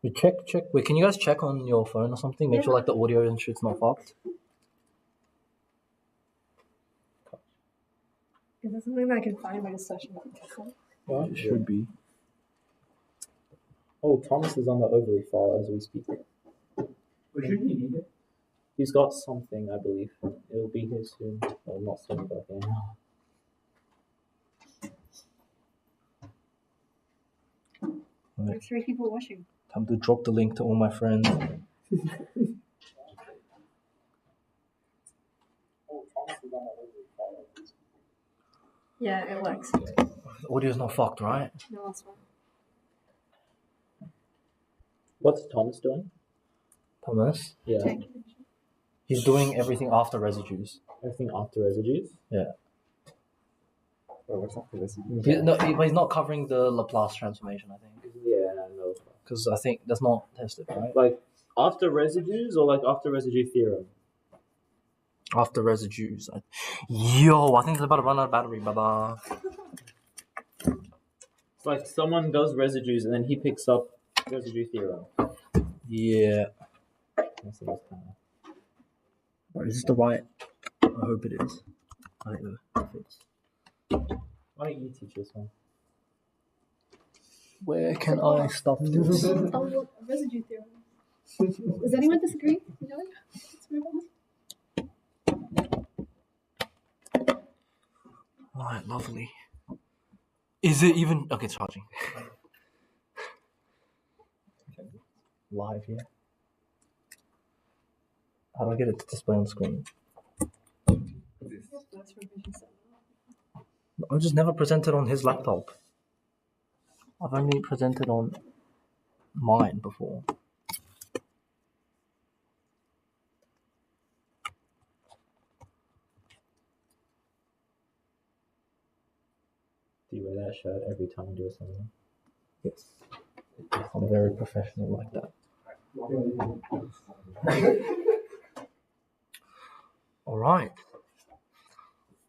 We check. Wait, can you guys check on your phone or something? Make sure like the audio and shit's not fucked. Is that something that I can find by just searching up? Well, it should be. Oh, Thomas is on the overlay file as we speak. But shouldn't he need it? He's got something, I believe. It'll be here soon. Well, not soon, but yeah. There's 3 people watching. Time to drop the link to all my friends. Yeah, it works. The audio's not fucked, right? No, that's fine. What's Thomas doing? Thomas? Yeah. He's doing everything after residues. Everything after residues? Yeah. Oh, what's after this? But he's not covering the Laplace transformation, I think. Yeah, no. Because I think that's not tested, right? Like after residues or like after residue theorem? After residues. Yo, I think it's about to run out of battery. Bye-bye. It's like someone does residues and then he picks up residue theorem. Yeah. That's the most kind of... Right, is this the right? I hope it is. I think it fits. Why don't you teach this one? Where can I stop this? Oh, look, residue theorem. Does anyone disagree? No? Let's move on. Alright, lovely. Is it even... Okay, it's charging. Live here. How do I get it to display on screen? I just never presented on his laptop. I've only presented on mine before. Do you wear that shirt every time you do a seminar? Yes. I'm very professional like that. All right.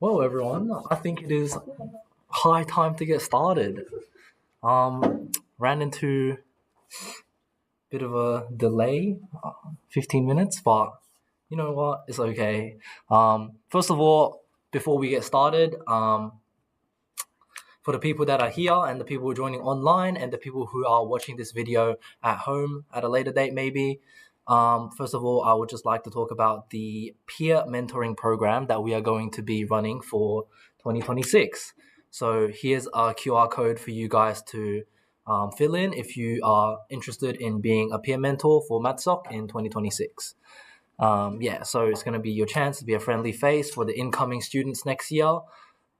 Well, everyone, I think it is high time to get started. Ran into a bit of a delay, 15 minutes, but you know what? It's okay. First of all, before we get started, for the people that are here and the people who are joining online and the people who are watching this video at home at a later date maybe, first of all, I would just like to talk about the peer mentoring program that we are going to be running for 2026. So here's a QR code for you guys to fill in if you are interested in being a peer mentor for MathSoc in 2026. So it's going to be your chance to be a friendly face for the incoming students next year.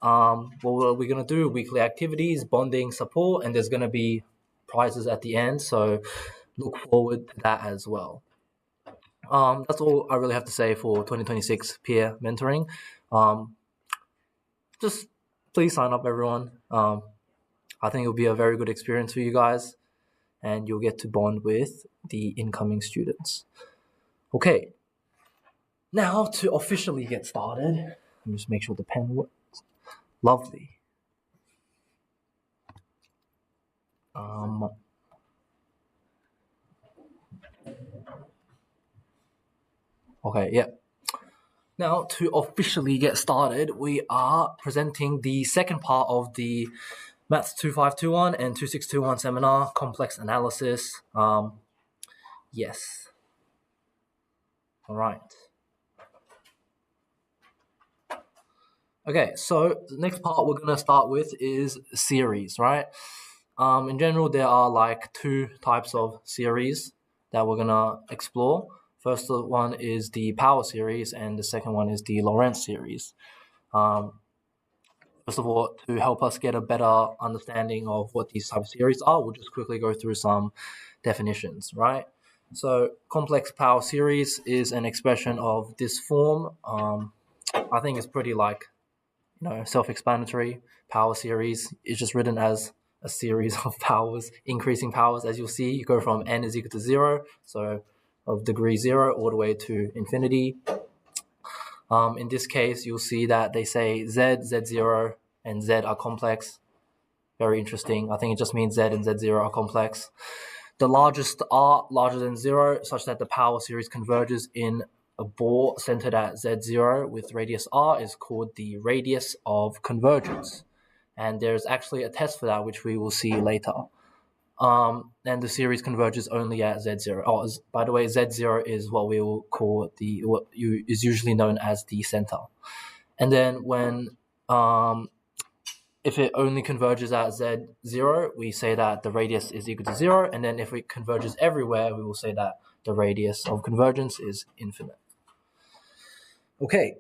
What we're going to do, weekly activities, bonding, support, and there's going to be prizes at the end. So look forward to that as well. That's all I really have to say for 2026 peer mentoring. Just please sign up, everyone. I think it'll be a very good experience for you guys, and you'll get to bond with the incoming students. Okay, now to officially get started, let me just make sure the pen works. Lovely. Okay, yeah. Now, to officially get started, we are presenting the second part of the MATH2521 and 2621 seminar, complex analysis. Yes. All right. Okay, so the next part we're going to start with is series, right? In general, there are like 2 types of series that we're going to explore. First one is the power series, and the second one is the Lorentz series. First of all, to help us get a better understanding of what these types of series are, we'll just quickly go through some definitions, right? So complex power series is an expression of this form. I think it's pretty self-explanatory. Power series is just written as a series of powers, increasing powers. As you'll see, you go from n is equal to 0, so of degree 0 all the way to infinity. In this case, you'll see that they say z, z0, and z are complex. Very interesting. I think it just means z and z0 are complex. the largest r larger than 0 such that the power series converges in a ball centered at z0 with radius r is called the radius of convergence. And there's actually a test for that, which we will see later. And the series converges only at z0. Oh, by the way, z0 is what we will call is usually known as the center. And then when if it only converges at z0, we say that the radius is equal to 0. And then if it converges everywhere, we will say that the radius of convergence is infinite. Okay,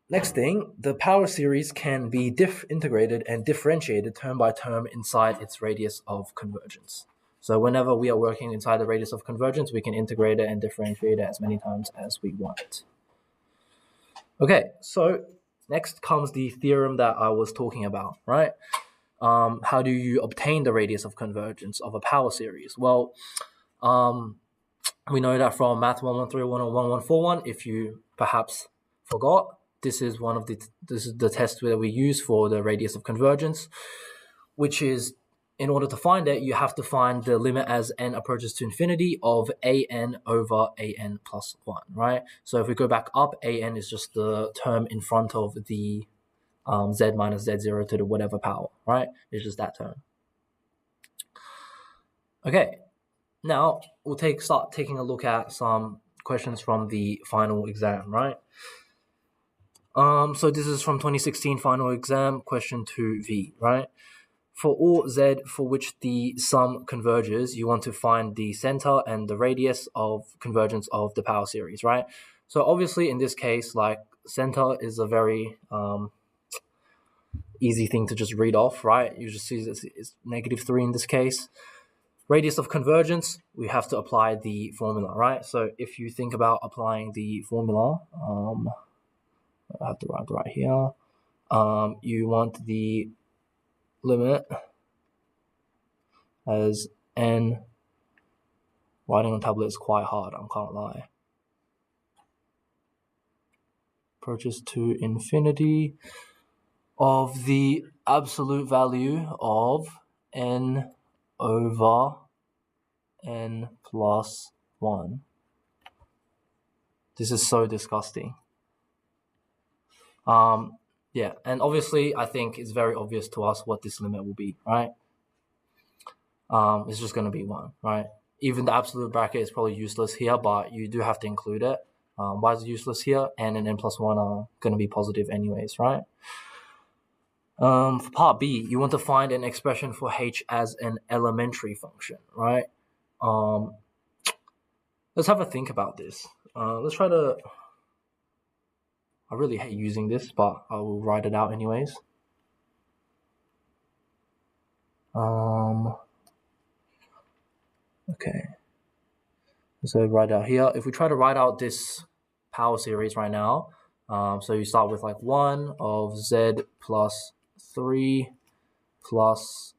next thing, the power series can be integrated and differentiated term by term inside its radius of convergence. So whenever we are working inside the radius of convergence, we can integrate it and differentiate it as many times as we want. Okay, so next comes the theorem that I was talking about, right? How do you obtain the radius of convergence of a power series? Well, we know that from Math 113 or 1141, if you perhaps forgot, this is the test that we use for the radius of convergence, which is, in order to find it, you have to find the limit as n approaches to infinity of an over an plus 1, right? So if we go back up, an is just the term in front of the z minus z0 to the whatever power, right? It's just that term. Okay, now we'll start taking a look at some questions from the final exam, right? So this is from 2016 final exam, question 2V, right? For all z for which the sum converges, you want to find the center and the radius of convergence of the power series, right? So obviously in this case, like, center is a very easy thing to just read off, right? You just see it's -3 in this case. Radius of convergence, we have to apply the formula, right? So if you think about applying the formula, I have to write right here. You want the limit as n. Writing on tablet is quite hard, I can't lie. Approaches to infinity of the absolute value of n over n plus 1. This is so disgusting. Yeah, and obviously I think it's very obvious to us what this limit will be, right? It's just going to be 1, right? Even the absolute bracket is probably useless here, but you do have to include it. Why is it useless here? N and n plus 1 are going to be positive anyways, right? For part B, you want to find an expression for h as an elementary function, right? Let's have a think about this. Let's try to... I really hate using this, but I will write it out anyways. Okay. So write out here. If we try to write out this power series right now, so you start with like 1 of z plus 3 plus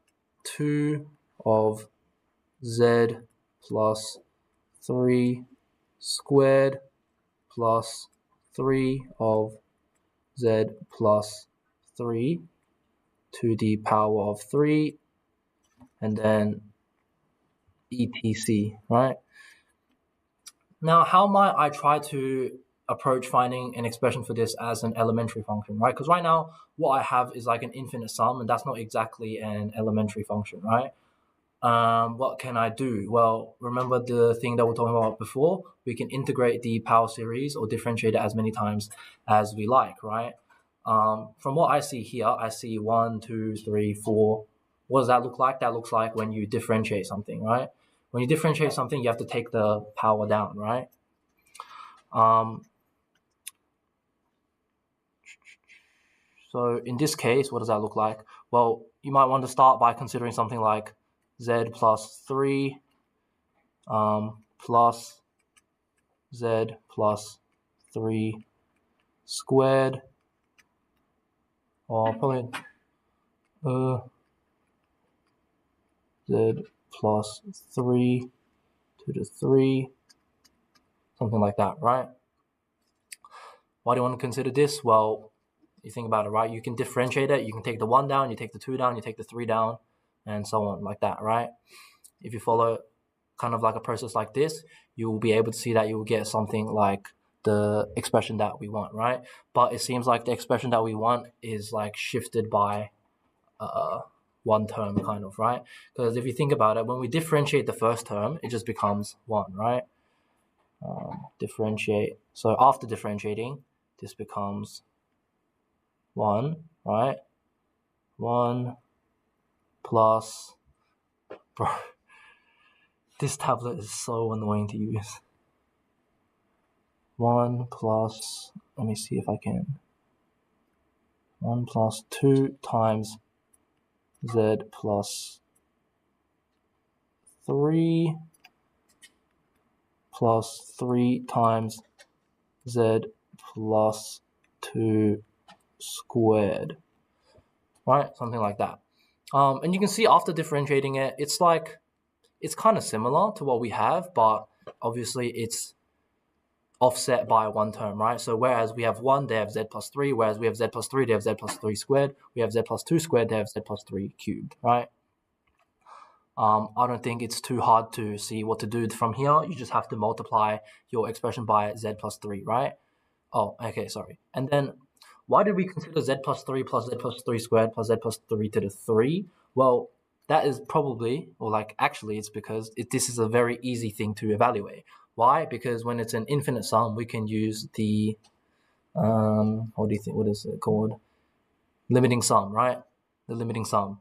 2 of z plus 3 squared plus 3 of z plus 3 to the power of 3, and then etc, right? Now, how might I try to approach finding an expression for this as an elementary function, right? Because right now, what I have is like an infinite sum, and that's not exactly an elementary function, right? What can I do? Well, remember the thing that we were talking about before? We can integrate the power series or differentiate it as many times as we like, right? From what I see here, I see 1, 2, 3, 4. What does that look like? That looks like when you differentiate something, right? When you differentiate something, you have to take the power down, right? So in this case, what does that look like? Well, you might want to start by considering something like z plus 3 plus z plus 3 squared, or probably z plus 3 to the 3, something like that, right? Why do you want to consider this? Well, you think about it, right? You can differentiate it. You can take the 1 down, you take the 2 down, you take the 3 down, and so on, like that, right? If you follow kind of like a process like this, you will be able to see that you will get something like the expression that we want, right? But it seems like the expression that we want is like shifted by one term, kind of, right? Because if you think about it, when we differentiate the first term, it just becomes 1, right? Differentiate. So after differentiating, this becomes 1, right? 1 plus... Bro, this tablet is so annoying to use. 1 plus... Let me see if I can... 1 plus 2 times z plus 3 plus 3 times z plus 2 squared, right? Something like that. And you can see after differentiating it, it's kind of similar to what we have, but obviously it's offset by one term, right? So whereas we have 1, they have z plus 3, whereas we have z plus 3, they have z plus 3 squared, we have z plus 2 squared, they have z plus 3 cubed, right? I don't think it's too hard to see what to do from here. You just have to multiply your expression by z plus 3, right? Oh, okay, sorry. And then why did we consider z plus 3 plus z plus 3 squared plus z plus 3 to the 3? Well, that is probably, or like actually it's because this is a very easy thing to evaluate. Why? Because when it's an infinite sum, we can use the, what is it called? Limiting sum, right? The limiting sum.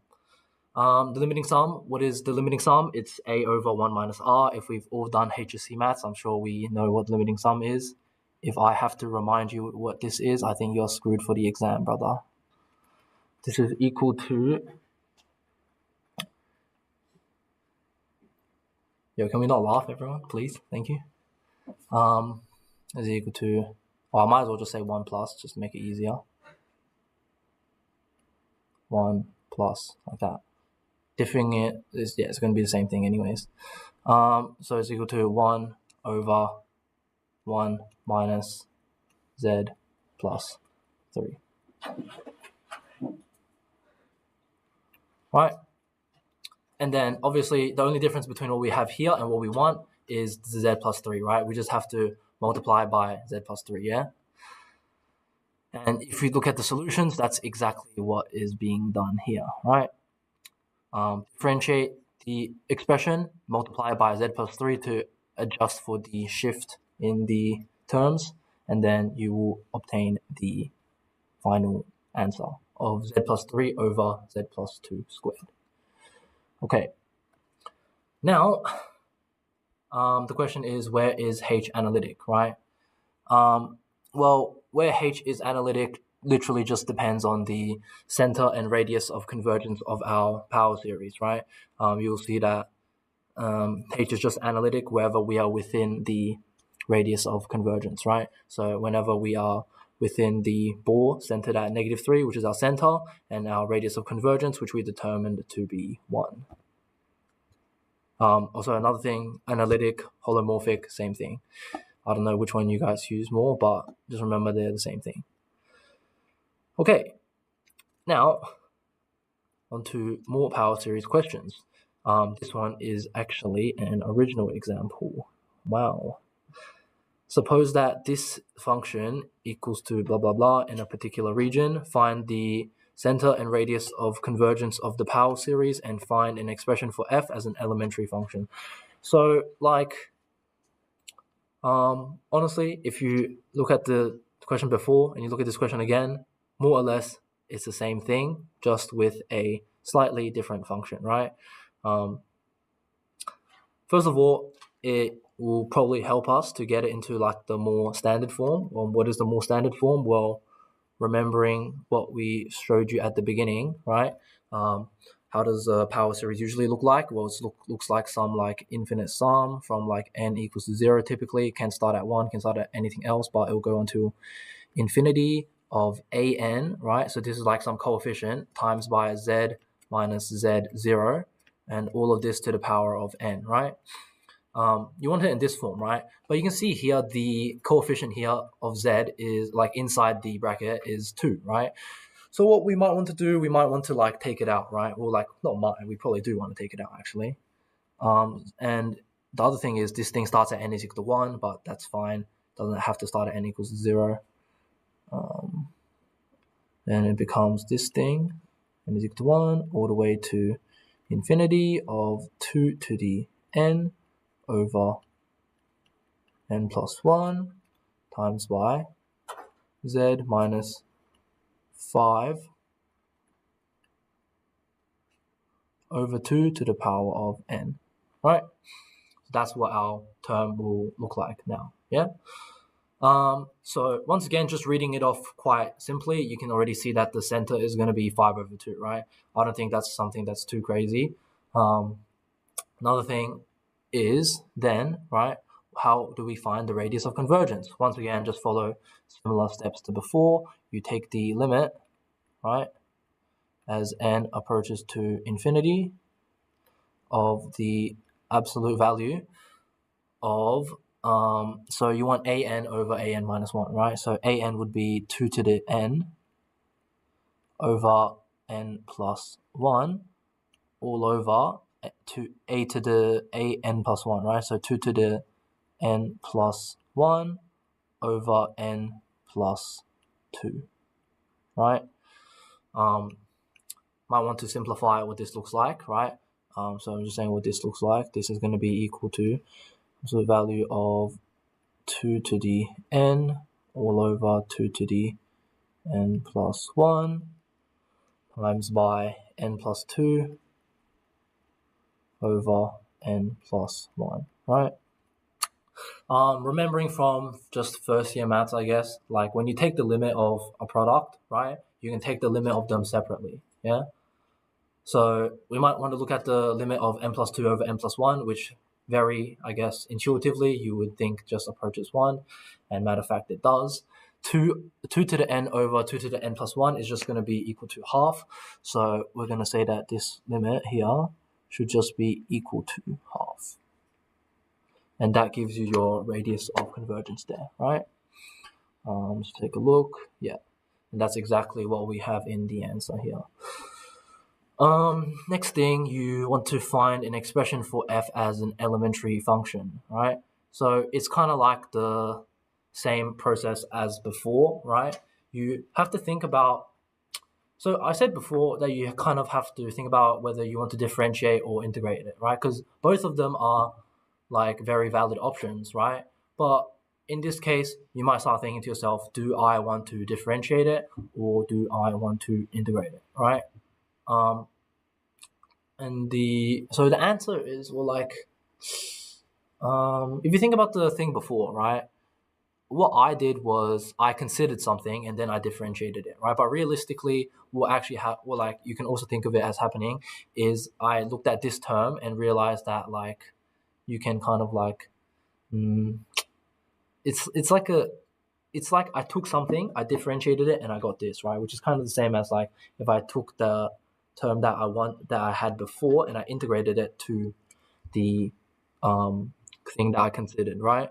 The limiting sum, what is the limiting sum? It's a over 1 minus r. If we've all done HSC maths, I'm sure we know what limiting sum is. If I have to remind you what this is, I think you're screwed for the exam, brother. This is equal to... Yo, can we not laugh, everyone? Please, thank you. Is equal to... I might as well just say 1 plus, just to make it easier. 1 plus, like that. Differing it is, it's going to be the same thing anyways. So it's equal to 1 over 1 minus z plus 3. Right? And then obviously the only difference between what we have here and what we want is z plus 3, right? We just have to multiply by z plus 3, yeah? And if we look at the solutions, that's exactly what is being done here, right? Differentiate the expression, multiply by z plus 3 to adjust for the shift in the terms, and then you will obtain the final answer of z plus 3 over z plus 2 squared. Okay. Now, the question is, where is H analytic, right? Well, where H is analytic literally just depends on the center and radius of convergence of our power series, right? You'll see that H is just analytic wherever we are within the radius of convergence, right? So whenever we are within the ball centered at -3, which is our center, and our radius of convergence, which we determined to be 1. Also another thing, analytic, holomorphic, same thing. I don't know which one you guys use more, but just remember they're the same thing. Okay, now on to more power series questions. This one is actually an original example. Wow. Suppose that this function equals to blah, blah, blah in a particular region. Find the center and radius of convergence of the power series and find an expression for f as an elementary function. So, like, honestly, if you look at the question before and you look at this question again, more or less it's the same thing, just with a slightly different function, right? First of all, it will probably help us to get it into like the more standard form. What is the more standard form? Well, remembering what we showed you at the beginning, right? How does a power series usually look like? Well, it looks like some like infinite sum from like n equals to 0 typically. It can start at 1, can start at anything else, but it will go until infinity of an, right? So this is like some coefficient times by z minus z0, and all of this to the power of n, right? You want it in this form, right? But you can see here the coefficient here of z is like inside the bracket is 2, right? So what we might want to do, we might want to like take it out, right? Or like, not might, we probably do want to take it out actually. And the other thing is this thing starts at n is equal to 1, but that's fine. Doesn't have to start at n equals 0. Then it becomes this thing, n is equal to 1, all the way to infinity of 2 to the n over n plus 1 times by z minus 5 over 2 to the power of n, right? So that's what our term will look like now, yeah? So once again, just reading it off quite simply, you can already see that the center is going to be 5 over 2, right? I don't think that's something that's too crazy. Another thing is then, right, how do we find the radius of convergence? Once again, just follow similar steps to before. You take the limit, right, as n approaches to infinity of the absolute value of, so you want an over an minus 1, right? So an would be 2 to the n over n plus 1 all over to a to the an plus 1, right? So 2 to the n plus 1 over n plus 2, right? Might want to simplify what this looks like, right? So I'm just saying what this looks like. This is going to be equal to the value of 2 to the n all over 2 to the n plus 1 times by n plus 2 over n plus 1, right? Remembering from just first year maths, I guess, like when you take the limit of a product, right, you can take the limit of them separately, yeah? So we might want to look at the limit of n plus 2 over n plus 1, which very, I guess, intuitively, you would think just approaches 1. And matter of fact, it does. 2 to the n over 2 to the n plus 1 is just going to be equal to half. So we're going to say that this limit here should just be equal to half. And that gives you your radius of convergence there, right? Let's take a look. Yeah, and that's exactly what we have in the answer here. Next thing, you want to find an expression for f as an elementary function, right? So it's kind of like the same process as before, right? You have to think about, so I said before that you kind of have to think about whether you want to differentiate or integrate it, right? Because both of them are like very valid options, right? But in this case, you might start thinking to yourself, do I want to differentiate it or do I want to integrate it, right? So the answer is, well, like, if you think about the thing before, right? What I did was I considered something and then I differentiated it, right? But realistically, what actually like you can also think of it as happening is I looked at this term and realized that like you can kind of like, it's like I took something, I differentiated it, and I got this, right? Which is kind of the same as like if I took the term that I had before and I integrated it to the thing that I considered, right?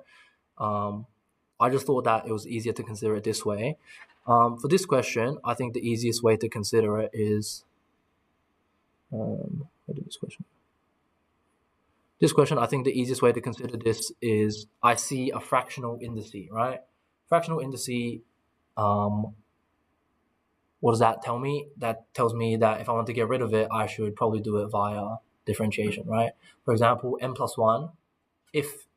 I just thought that it was easier to consider it this way. For this question, I think the easiest way to consider it is this question, I think the easiest way to consider this is I see a fractional indice, right? Fractional indice, what does that tell me? That tells me that if I want to get rid of it, I should probably do it via differentiation, right? For example, n plus 1, if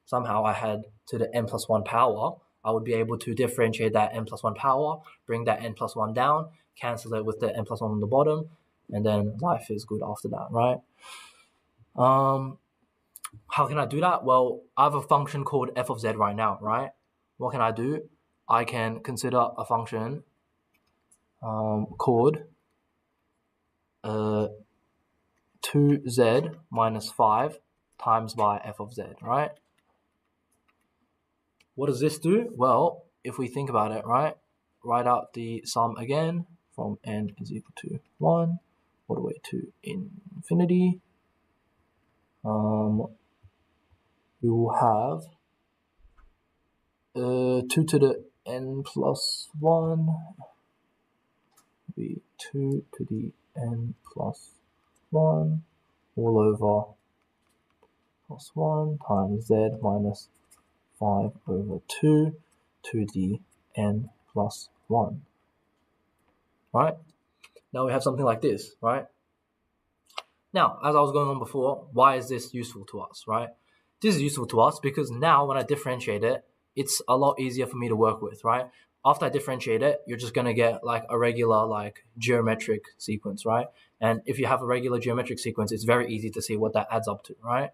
somehow I had to the n plus 1 power, I would be able to differentiate that n plus 1 power, bring that n plus 1 down, cancel it with the n plus 1 on the bottom, and then life is good after that, right? How can I do that? Well, I have a function called f of z right now, right? What can I do? I can consider a function called 2z minus 5 times by f of z, right? What does this do? Well, if we think about it, right, write out the sum again from n is equal to 1 all the way to infinity. We will have 2 to the n plus 1 be 2 to the n plus 1 all over plus 1 times z minus 5 over 2 to the n plus 1. Right? Now we have something like this, right? Now, as I was going on before, why is this useful to us, right? This is useful to us because now when I differentiate it, it's a lot easier for me to work with, right? After I differentiate it, you're just going to get like a regular like geometric sequence, right? And if you have a regular geometric sequence, it's very easy to see what that adds up to, right?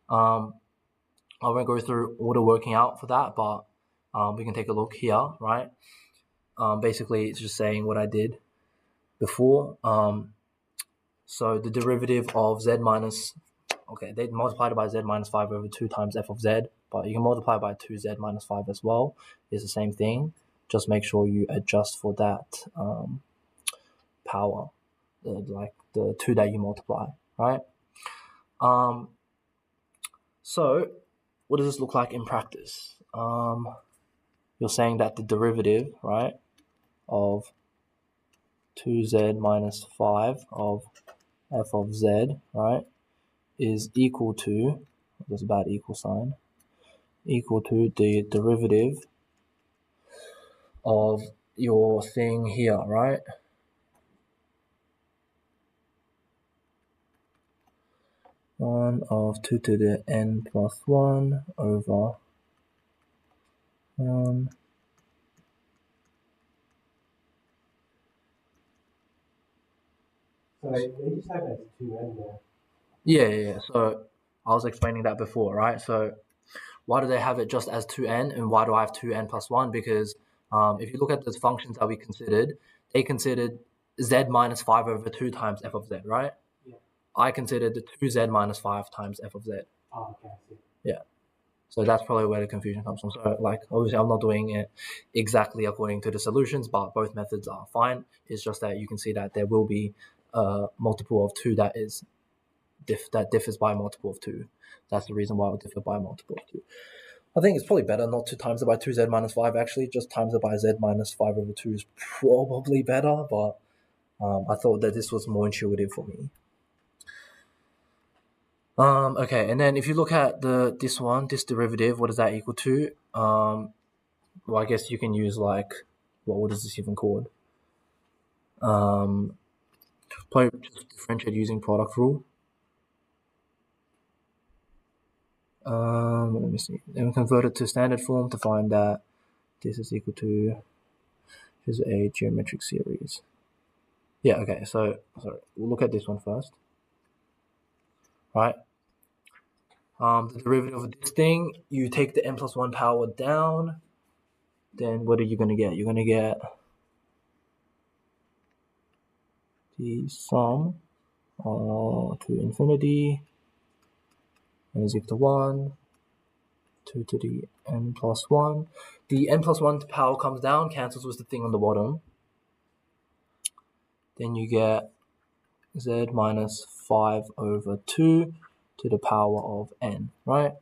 I won't go through all the working out for that, but we can take a look here, right? Basically, it's just saying what I did before. So the derivative of z minus, okay, they multiplied it by z minus 5 over 2 times f of z, but you can multiply by 2z minus 5 as well. It's the same thing. Just make sure you adjust for that power, like the 2 that you multiply, right? So what does this look like in practice? You're saying that the derivative, right, of 2z minus 5 of f of z, right, is equal to, there's a bad equal sign, equal to the derivative of your thing here, right? One of 2 to the n plus 1 over 1. So they just have that 2n there. Yeah. So I was explaining that before, right? So why do they have it just as 2n and why do I have 2n plus 1? Because if you look at the functions that we considered, they considered z minus 5 over 2 times f of z, right? Yeah. I considered the 2z minus 5 times f of z. Oh, okay, I see. Yeah. So that's probably where the confusion comes from. So like, obviously I'm not doing it exactly according to the solutions, but both methods are fine. It's just that you can see that there will be a multiple of 2 that is that differs by a multiple of 2. That's the reason why it will differ by a multiple of 2. I think it's probably better not to times it by 2z minus 5, actually. Just times it by z minus 5 over 2 is probably better, but I thought that this was more intuitive for me. Okay, and then if you look at this derivative, what is that equal to? Well, I guess you can use like, what is this even called? Probably just differentiate using product rule. Let me see. Then we convert it to standard form to find that this is equal to, here's a geometric series. Yeah, okay, so sorry, we'll look at this one first. Right? The derivative of this thing, you take the n plus 1 power down, then what are you going to get? You're going to get the sum to infinity, n is equal to 1, 2 to the n plus 1. The n plus 1 power comes down, cancels with the thing on the bottom. Then you get z minus 5 over 2 to the power of n, right?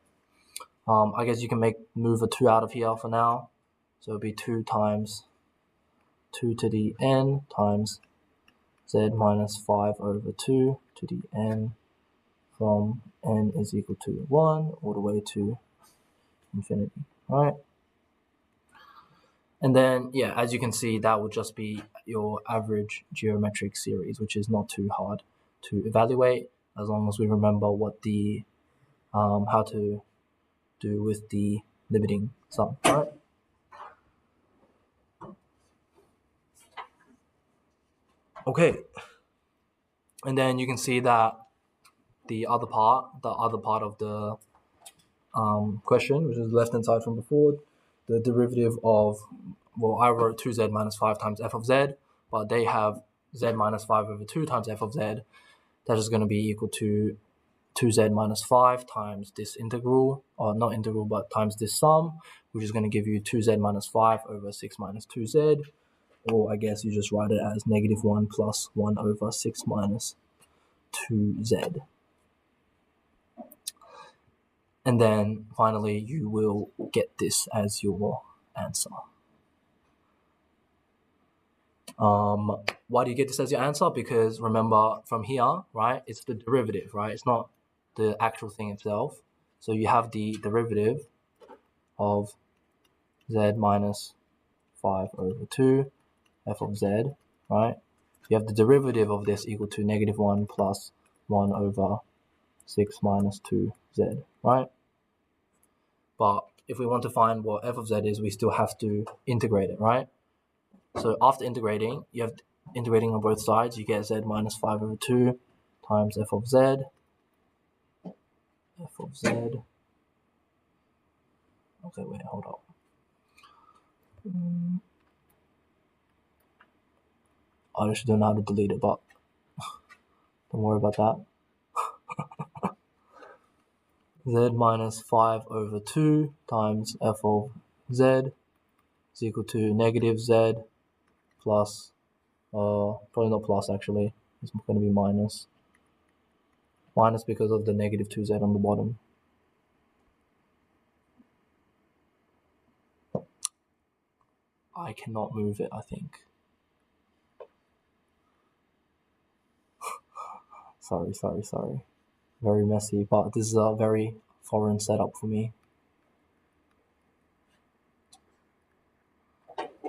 I guess you can move a 2 out of here for now. So it'll be 2 times 2 to the n times z minus 5 over 2 to the n from n is equal to 1 all the way to infinity, right? And then, yeah, as you can see, that would just be your average geometric series, which is not too hard to evaluate as long as we remember what the how to do with the limiting sum, right? Okay, and then you can see that the other part of the question, which is left hand side from before, the derivative of, well, I wrote 2z minus 5 times f of z, but they have z minus 5 over 2 times f of z. That is going to be equal to 2z minus 5 times this integral, or not integral, but times this sum, which is going to give you 2z minus 5 over 6 minus 2z, or I guess you just write it as negative 1 plus 1 over 6 minus 2z. And then finally, you will get this as your answer. Why do you get this as your answer? Because remember, from here, right, it's the derivative, right? It's not the actual thing itself. So you have the derivative of z minus 5 over 2 f of z, right? You have the derivative of this equal to negative 1 plus 1 over 6 minus 2z, right? But if we want to find what f of z is, we still have to integrate it, right? So after integrating, you have integrating on both sides, you get z minus 5 over 2 times f of z. F of z. Okay, wait, hold up. I just don't know how to delete it, but don't worry about that. Z minus 5 over 2 times f of z is equal to negative z plus, probably not plus actually, it's going to be minus. Minus because of the negative 2z on the bottom. I cannot move it, I think. Sorry. Very messy, but this is a very foreign setup for me.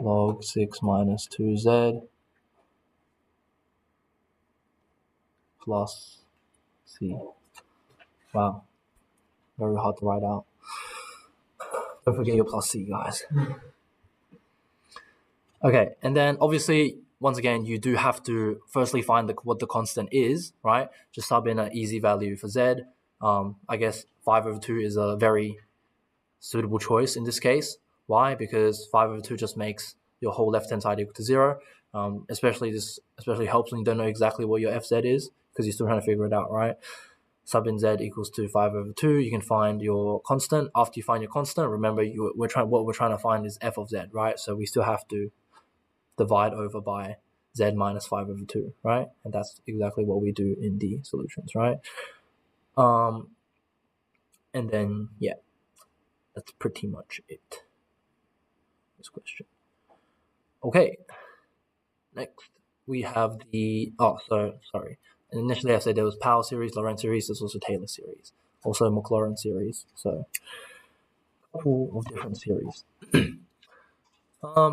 Log 6 minus 2z plus c. Wow, very hard to write out. Don't forget your plus c, guys. Okay, and then obviously, once again, you do have to firstly find what the constant is, right? Just sub in an easy value for z. I guess 5 over 2 is a very suitable choice in this case. Why? Because 5 over 2 just makes your whole left-hand side equal to 0. Especially helps when you don't know exactly what your fz is, because you're still trying to figure it out, right? Sub in z equals to 5 over 2. You can find your constant. After you find your constant, remember what we're trying to find is f of z, right? So we still have to divide over by z minus 5 over 2, right? And that's exactly what we do in the solutions, right? And then, yeah, that's pretty much it. This question. Okay, next we have the, initially I said there was Powell series, Lorentz series, there's also Taylor series, also Maclaurin series, so a couple of different series.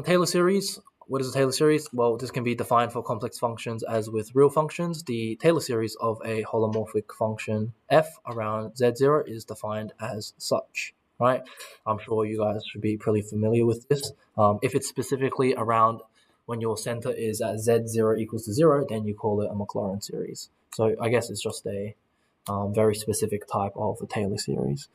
Taylor series, what is a Taylor series? Well, this can be defined for complex functions as with real functions. The Taylor series of a holomorphic function f around z0 is defined as such, right? I'm sure you guys should be pretty familiar with this. If it's specifically around when your center is at z0 equals to 0, then you call it a Maclaurin series. So I guess it's just a very specific type of a Taylor series.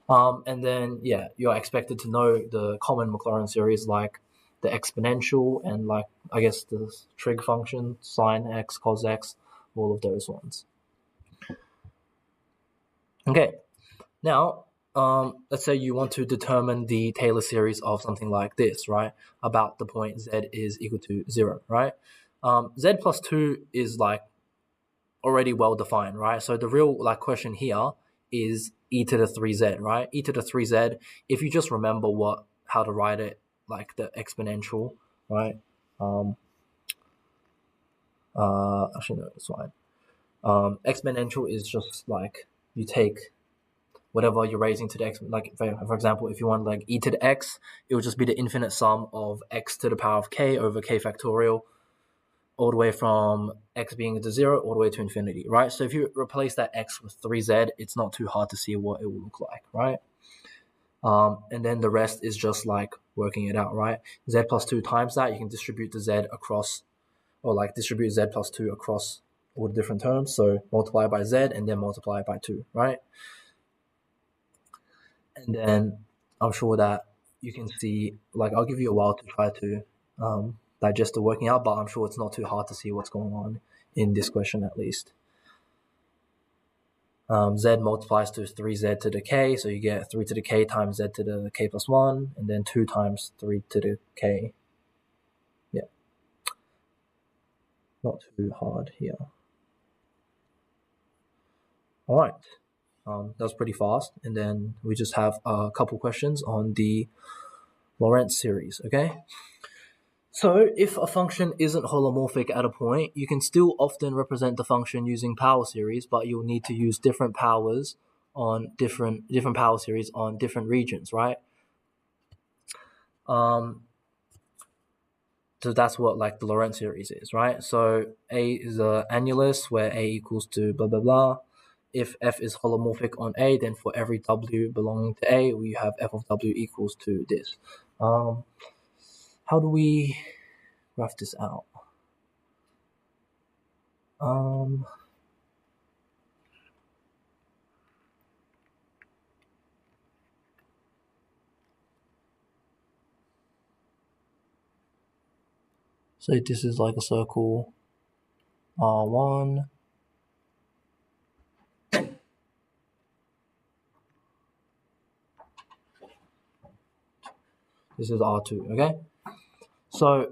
And then, yeah, you're expected to know the common Maclaurin series like the exponential and like, I guess, the trig function, sine x, cos x, all of those ones. Okay, now, let's say you want to determine the Taylor series of something like this, right? About the point z is equal to 0, right? Z plus 2 is like already well defined, right? So the real question here is e to the 3z, right? E to the 3z, if you just remember how to write it, like the exponential, right? Actually, no, it's fine. Exponential is just like you take whatever you're raising to the x, like for example, if you want like e to the x, it would just be the infinite sum of x to the power of k over k factorial, all the way from x being to 0 all the way to infinity, right? So if you replace that x with 3z, it's not too hard to see what it will look like, right? And then the rest is just like working it out, right? Z plus 2 times that, you can distribute the z across, or like distribute z plus 2 across all the different terms. So multiply by z and then multiply by 2, right? And then I'm sure that you can see, like I'll give you a while to try to digest the working out, but I'm sure it's not too hard to see what's going on in this question at least. Z multiplies to 3z to the k, so you get 3 to the k times z to the k plus 1, and then 2 times 3 to the k. Yeah. Not too hard here. All right. That was pretty fast. And then we just have a couple questions on the Lorentz series, okay? So if a function isn't holomorphic at a point, you can still often represent the function using power series, but you'll need to use different powers on different power series on different regions, right? So that's what like the Lorentz series is, right? So A is a annulus where A equals to blah blah blah. If f is holomorphic on A, then for every w belonging to A, we have f of w equals to this. How do we graph this out? So this is like a circle R1. This is R2, okay? So,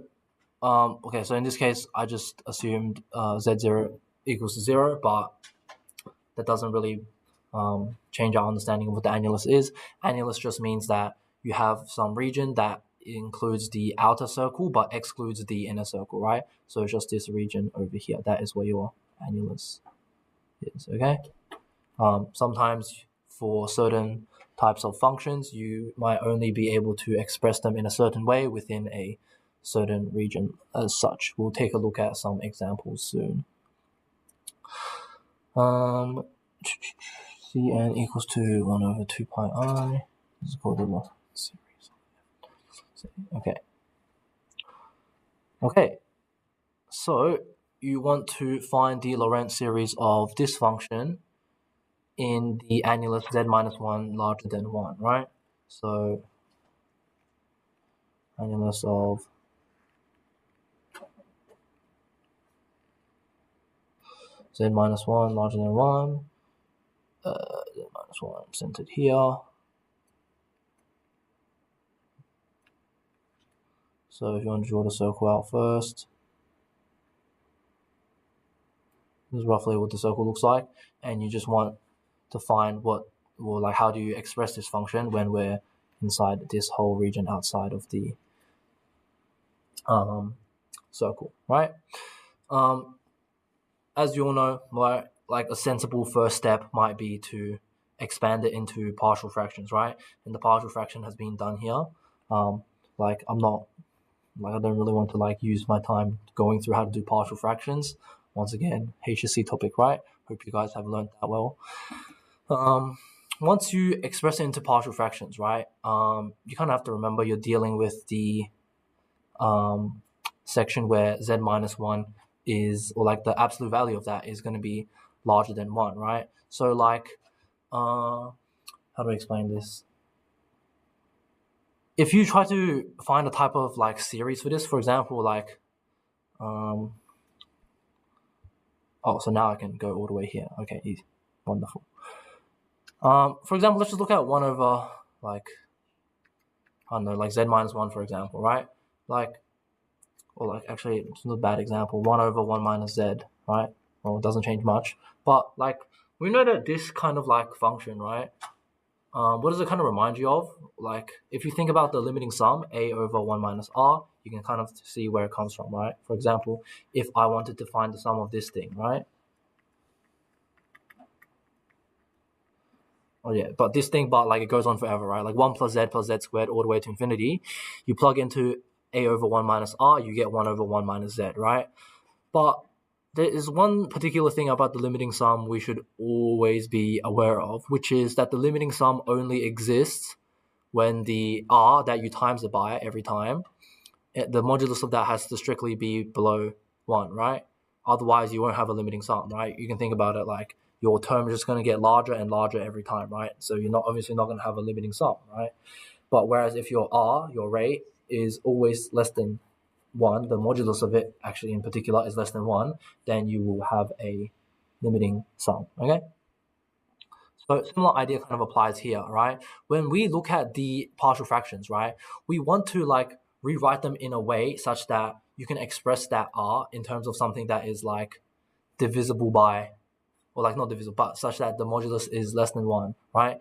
okay, so in this case, I just assumed Z0 equals to 0, but that doesn't really change our understanding of what the annulus is. Annulus just means that you have some region that includes the outer circle but excludes the inner circle, right? So it's just this region over here. That is where your annulus is, okay? Sometimes for certain types of functions, you might only be able to express them in a certain way within a certain region as such. We'll take a look at some examples soon. Cn equals to 1 over 2 pi I. This is called the Lorentz series. Okay. So you want to find the Lorentz series of this function in the annulus z minus 1 larger than 1, right? So annulus of z minus 1 larger than 1, z minus 1 centered here. So if you want to draw the circle out first, this is roughly what the circle looks like, and you just want to find how do you express this function when we're inside this whole region outside of the circle, right? As you all know, like a sensible first step might be to expand it into partial fractions, right? And the partial fraction has been done here. I don't really want to use my time going through how to do partial fractions. Once again, HSC topic, right? Hope you guys have learned that well. Once you express it into partial fractions, right, you kind of have to remember you're dealing with the section where z minus 1 is, or the absolute value of that is going to be larger than 1, right? So how do I explain this? If you try to find a type of series for this, for example, so now I can go all the way here. Okay, easy, wonderful. For example, let's just look at 1 over I don't know, z minus 1, for example, right? Actually, it's not a bad example. 1 over 1 minus z, right? Well, it doesn't change much, but we know that this kind of function, right? What does it kind of remind you of? If you think about the limiting sum, a over 1 minus r, you can kind of see where it comes from, right? For example, if I wanted to find the sum of this thing, right? Oh yeah, but this thing, it goes on forever, right? 1 plus z squared all the way to infinity. You plug into a over 1 minus r, you get 1 over 1 minus z, right? But there is one particular thing about the limiting sum we should always be aware of, which is that the limiting sum only exists when the r that you times it by every time, the modulus of that has to strictly be below 1, right? Otherwise, you won't have a limiting sum, right? You can think about it like your term is just going to get larger and larger every time, right? So you're obviously not going to have a limiting sum, right? But whereas if your r, your rate, is always less than 1, the modulus of it actually in particular is less than 1, then you will have a limiting sum, okay? So similar idea kind of applies here, right? When we look at the partial fractions, right, we want to rewrite them in a way such that you can express that r in terms of something that is divisible by, or not divisible, but such that the modulus is less than 1, right?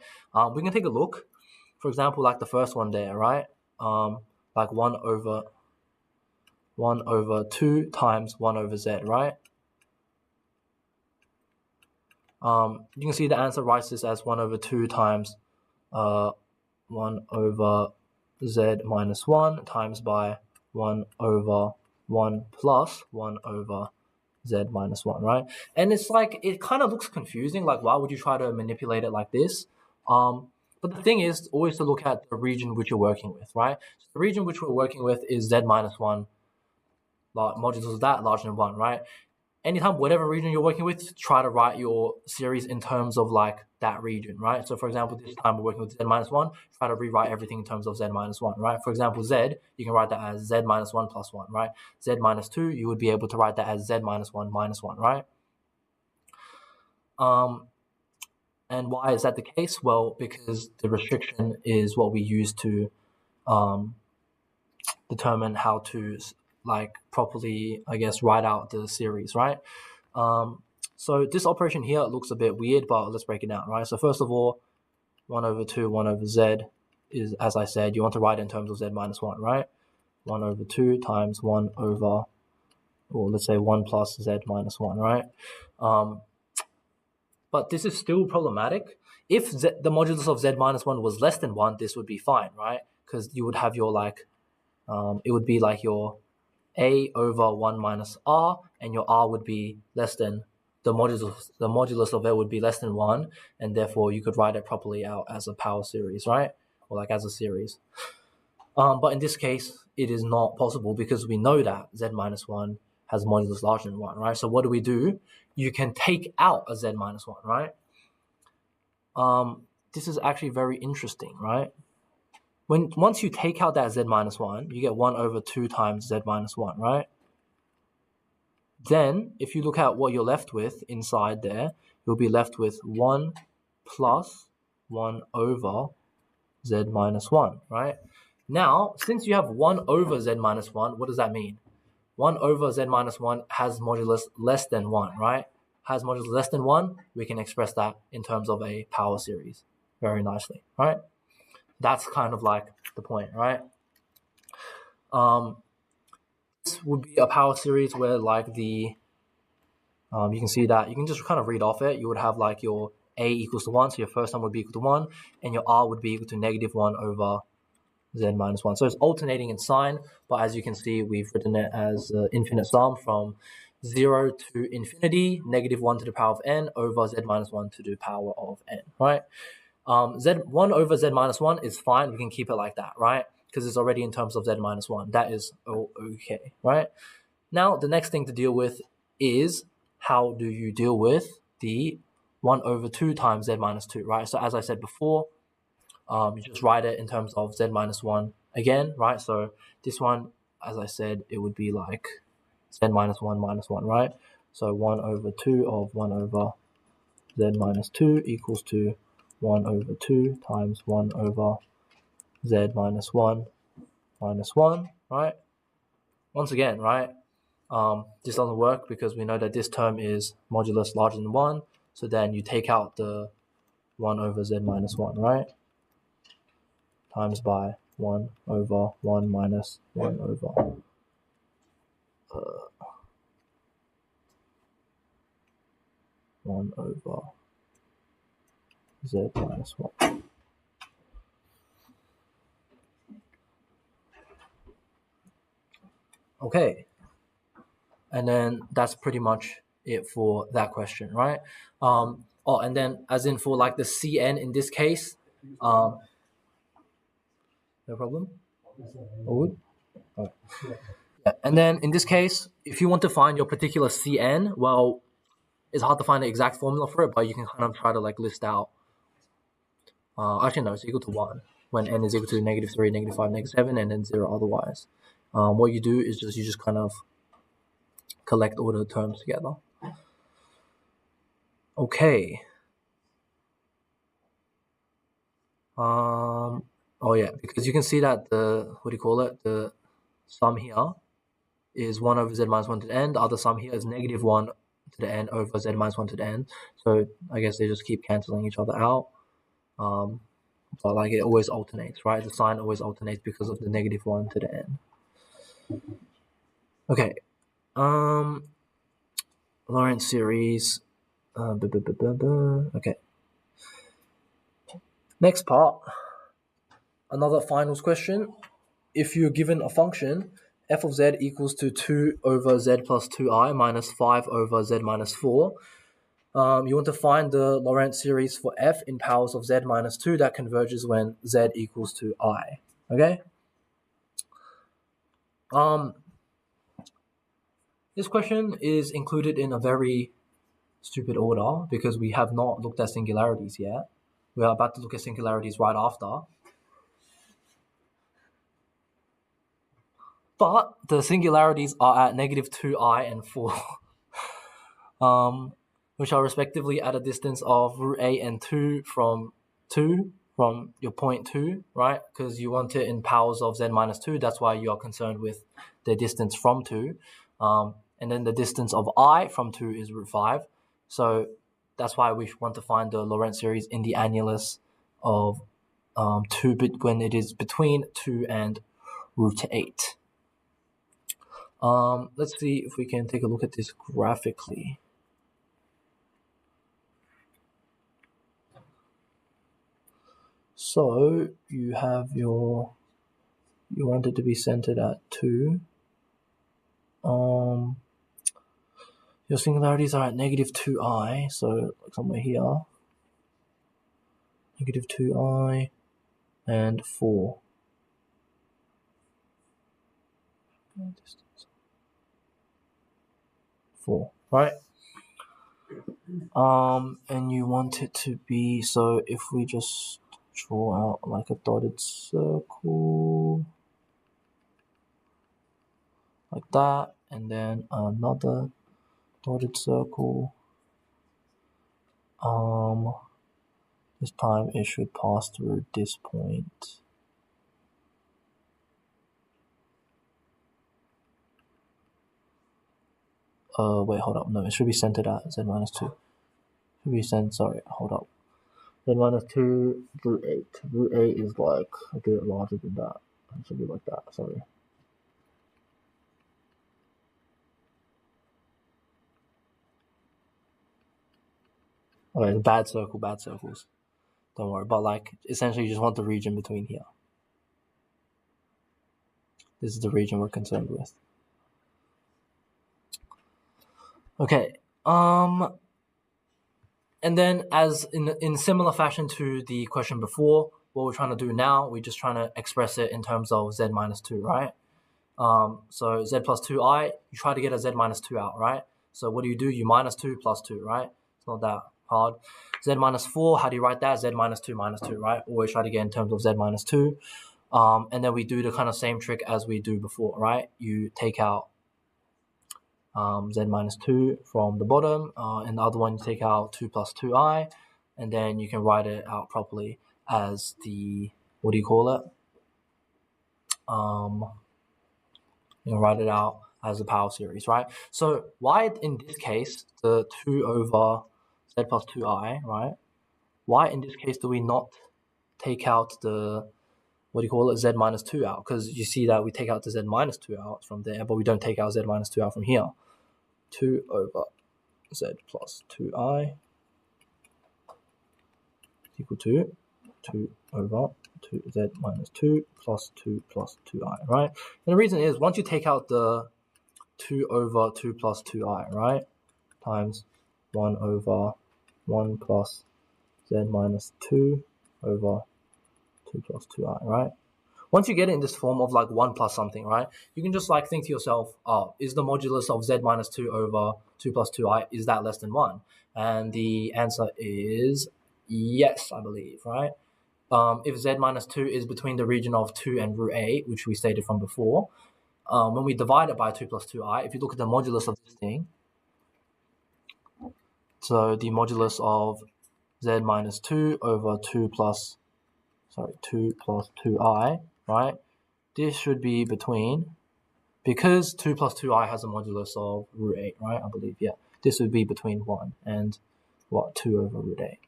We can take a look. For example, the first one there, right? 1 over 1 over 2 times 1 over z, right? You can see the answer writes this as 1 over 2 times 1 over z minus 1 times by 1 over 1 plus 1 over z minus 1, right? And it's like, it kind of looks confusing, like why would you try to manipulate it like this? But the thing is always to look at the region which you're working with, right? So the region which we're working with is z minus 1, modulus of that larger than 1, right? Anytime, whatever region you're working with, try to write your series in terms of like that region, right? So for example, this time we're working with z minus 1, try to rewrite everything in terms of z minus 1, right? For example, z, you can write that as z minus 1 plus 1, right? Z minus 2, you would be able to write that as z minus 1 minus 1, right? And why is that the case? Well, because the restriction is what we use to determine how to like properly, I guess, write out the series, right? So this operation here looks a bit weird, but let's break it down, right? So first of all, 1 over 2, 1 over z is, as I said, you want to write it in terms of z minus 1, right? 1 over 2 times 1 over, or let's say 1 plus z minus 1, right? But this is still problematic. If the modulus of z minus 1 was less than 1, this would be fine, right? Because you would have your like, it would be like your a over 1 minus r, and your r would be less than, the modulus of it would be less than 1, and therefore you could write it properly out as a power series, right? Or like as a series. But in this case, it is not possible because we know that z minus 1 has modulus larger than 1, right? So what do? You can take out a z minus 1, right? This is actually very interesting, right? Once you take out that z minus 1, you get 1 over 2 times z minus 1, right? Then, if you look at what you're left with inside there, you'll be left with 1 plus 1 over z minus 1, right? Now, since you have 1 over z minus 1, what does that mean? 1 over z minus 1 has modulus less than 1, right? Has modulus less than 1, we can express that in terms of a power series very nicely, right? That's kind of like the point, right? This would be a power series where like the, you can see that, you can just kind of read off it. You would have like your a equals to 1, so your first term would be equal to 1, and your r would be equal to negative 1 over z minus 1. So it's alternating in sign, but as you can see, we've written it as infinite sum from 0 to infinity, negative 1 to the power of n over z minus 1 to the power of n, right? Z1 over z minus 1 is fine. We can keep it like that, right? Because it's already in terms of z minus 1. That is okay, right? Now, the next thing to deal with is how do you deal with the 1 over 2 times z minus 2, right? So as I said before, you just write it in terms of z minus 1 again, right? So this one, as I said, it would be like z minus 1 minus 1, right? So 1 over 2 of 1 over z minus 2 equals to 1 over 2 times 1 over z minus 1 minus 1, right? Once again, right, this doesn't work because we know that this term is modulus larger than 1, so then you take out the 1 over z minus 1, right? Times by 1 over 1 minus 1 over 1 over z minus 1. Okay, and then that's pretty much it for that question, right? And then as in for like the Cn in this case, no problem? All good? Right. Yeah. And then in this case, if you want to find your particular Cn, well, it's hard to find the exact formula for it, but you can kind of try to like list out. Actually, no, it's equal to 1 when n is equal to negative 3, negative 5, negative 7, and then 0 otherwise. What you do is you just kind of collect all the terms together. Okay. Oh yeah, because you can see that the, what do you call it? The sum here is 1 over z minus 1 to the n. The other sum here is negative 1 to the n over z minus 1 to the n. So I guess they just keep cancelling each other out. But like it always alternates, right? The sign always alternates because of the negative 1 to the n. Okay. Lorentz series. Okay. Next part. Another finals question. If you're given a function, f of z equals to 2 over z plus 2i minus 5 over z minus 4, you want to find the Lorentz series for f in powers of z minus 2 that converges when z equals to I. Okay? This question is included in a very stupid order because we have not looked at singularities yet. We are about to look at singularities right after. But the singularities are at negative 2i and 4, which are respectively at a distance of root 8 and 2 from your point 2, right? Because you want it in powers of z minus 2. That's why you are concerned with the distance from 2. And then the distance of I from 2 is root 5. So that's why we want to find the Lorentz series in the annulus of 2 when it is between 2 and root 8. Let's see if we can take a look at this graphically. So you have you want it to be centered at 2. Your singularities are at negative 2i, so somewhere here. Negative 2i and 4. 4, right? And you want it to be, so if we just draw out like a dotted circle like that, and then another dotted circle, this time it should pass through this point. Wait, hold up. No, it should be centered at z minus 2. Should be centered, sorry, hold up. Z minus 2, root 8. Root 8 is like a bit larger than that. It should be like that, sorry. Okay, bad circles. Don't worry, but like, essentially you just want the region between here. This is the region we're concerned with. Okay, and then as in similar fashion to the question before, what we're trying to do now, we're just trying to express it in terms of z minus 2, right? So z plus 2i, you try to get a z minus 2 out, right? So what do? You minus 2 plus 2, right? It's not that hard. Z minus 4, how do you write that? Z minus 2 minus 2, right? Always try to get in terms of z minus 2. And then we do the kind of same trick as we do before, right? You take out z minus 2 from the bottom, and the other one you take out 2 plus 2i, and then you can write it out properly as the, what do you call it? You know, write it out as a power series, right? So why in this case, the 2 over z plus 2i, right? Why in this case do we not take out the, what do you call it, z minus 2 out? Because you see that we take out the z minus 2 out from there, but we don't take out z minus 2 out from here. 2 over z plus 2i equal to 2 over 2z minus 2 plus 2 plus 2i, right? And the reason is, once you take out the 2 over 2 plus 2i, right, times 1 over 1 plus z minus 2 over 2 plus 2i, right? Once you get it in this form of like 1 plus something, right, you can just like think to yourself, oh, is the modulus of z minus 2 over 2 plus 2i, is that less than 1? And the answer is yes, I believe, right? If z minus 2 is between the region of 2 and root 8, which we stated from before, when we divide it by 2 plus 2i, if you look at the modulus of this thing, so the modulus of z minus 2 over 2 plus 2i, right? This should be between, because 2 plus 2i has a modulus of root 8, right? I believe, yeah. This would be between 1 and, 2 over root 8.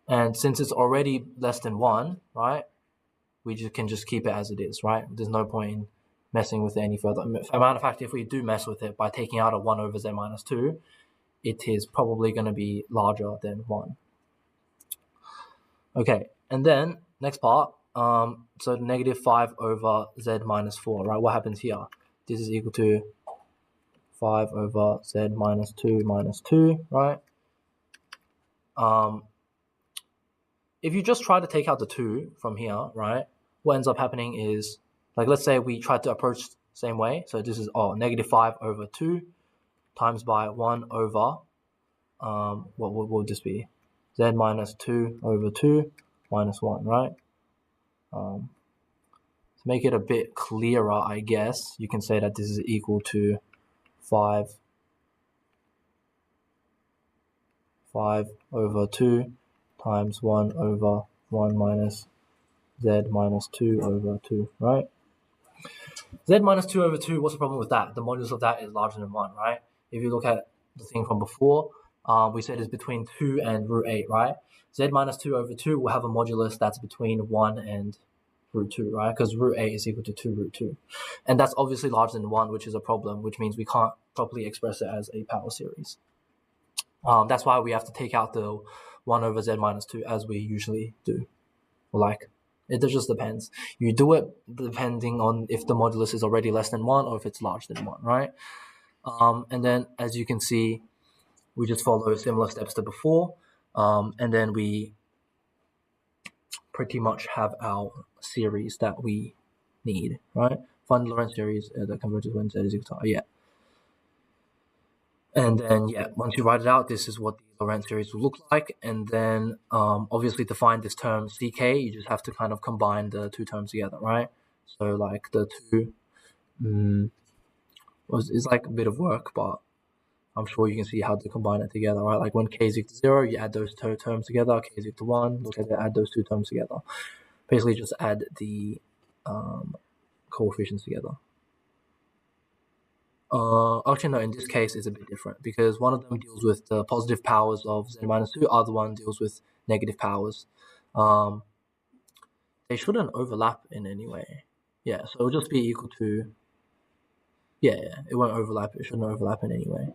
And since it's already less than 1, right, we can just keep it as it is, right? There's no point in messing with it any further. As a matter of fact, if we do mess with it by taking out a 1 over z minus 2, it is probably going to be larger than 1. Okay, and then next part, so negative 5 over z minus 4, right? What happens here? This is equal to 5 over z minus 2, right? If you just try to take out the 2 from here, right, what ends up happening is, like, let's say we try to approach the same way. So this is, negative 5 over 2 times by 1 over, what would this be? Z minus 2 over 2 minus 1, right? To make it a bit clearer, I guess, you can say that this is equal to 5 over 2 times 1 over 1 minus z minus 2 over 2, right? Z minus 2 over 2, what's the problem with that? The modulus of that is larger than 1, right? If you look at the thing from before, we said it's between 2 and root 8, right? Z minus 2 over 2 will have a modulus that's between 1 and root 2, right? Because root 8 is equal to 2 root 2. And that's obviously larger than 1, which is a problem, which means we can't properly express it as a power series. That's why we have to take out the 1 over z minus 2 as we usually do. Like, it just depends. You do it depending on if the modulus is already less than 1 or if it's larger than 1, right? And then, as you can see, we just follow similar steps to before. And then we pretty much have our series that we need, right? Find the Lorentz series that converges when z is equal to yeah. And then, once you write it out, this is what the Lorentz series will look like. And then, obviously, to find this term ck, you just have to kind of combine the two terms together, right? So, like, the two is like a bit of work, but I'm sure you can see how to combine it together, right? Like, when k is equal to 0, you add those two terms together. K is equal to 1, look at it, add those two terms together. Basically, just add the coefficients together. Actually, no, in this case, it's a bit different because one of them deals with the positive powers of z minus 2, other one deals with negative powers. They shouldn't overlap in any way. Yeah, so it'll just be equal to, it won't overlap. It shouldn't overlap in any way.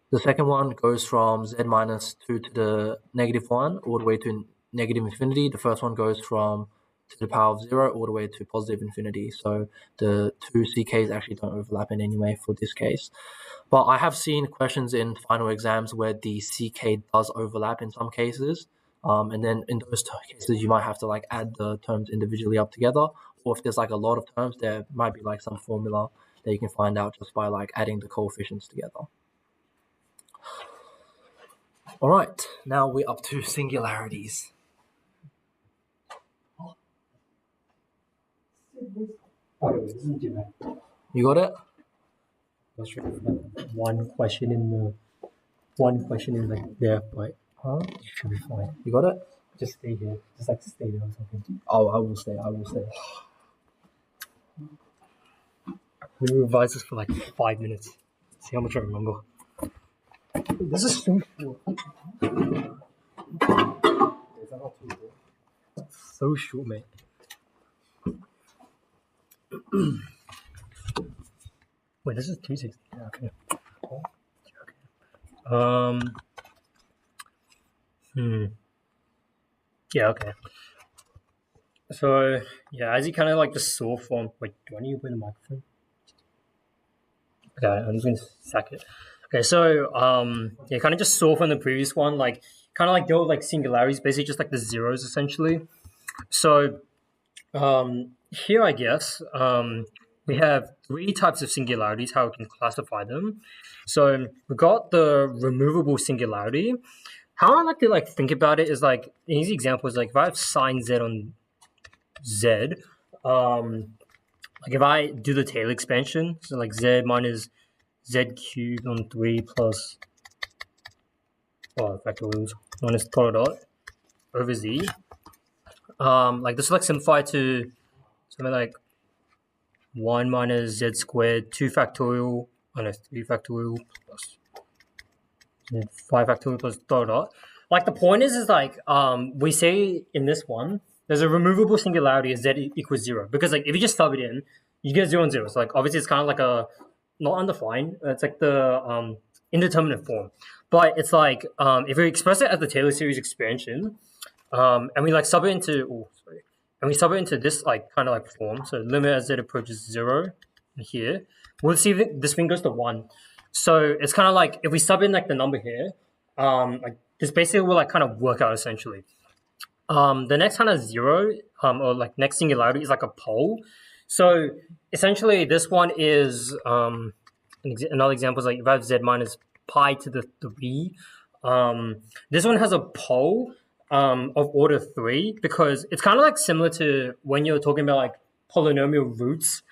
The second one goes from z minus 2 to the negative 1 all the way to negative infinity. The first one goes from to the power of 0 all the way to positive infinity. So the two ck's actually don't overlap in any way for this case. But I have seen questions in final exams where the ck does overlap in some cases. And then in those cases, you might have to like add the terms individually up together. Or if there's like a lot of terms, there might be like some formula that you can find out just by like adding the coefficients together. All right, now we're up to singularities. You got it? One question in like there, but it should be fine. You got it? Just stay here. Just like stay there or something. Oh, I will stay. We revise this for like 5 minutes. See how much I remember. This is so short. So short, mate. Wait, this is 260. Okay. Yeah, okay. So, as you kind of like just saw from... Wait, do I need to open the microphone? Okay, I'm just going to sack it. Okay, so, kind of just saw from the previous one, like, kind of like there were like singularities, basically just like the zeros, essentially. So, here, I guess, we have 3 types of singularities, how we can classify them. So, we got the removable singularity. How I like to like think about it is like, an easy example is like, if I have sine z on z, like if I do the Taylor expansion, so like z minus z cubed on 3 plus factorials minus dot dot over z. Like this is like simplified to something like 1 minus z squared 2 factorial minus 3 factorial plus 5 factorial plus dot dot. Like the point is like we say in this one there's a removable singularity as z equals 0. Because like if you just sub it in, you get 0 and 0. So like obviously it's kind of like a not undefined. It's like the indeterminate form. But it's like if we express it as the Taylor series expansion, and we like sub it into and we sub it into this like kind of like form. So limit as z approaches 0 here. We'll see that this thing goes to 1. So it's kind of like if we sub in like the number here, like this basically will like kind of work out essentially. The next kind of 0 or like next singularity is like a pole. So essentially this one is another example is like if I have z minus pi to the 3. This one has a pole of order 3 because it's kind of like similar to when you're talking about like polynomial roots.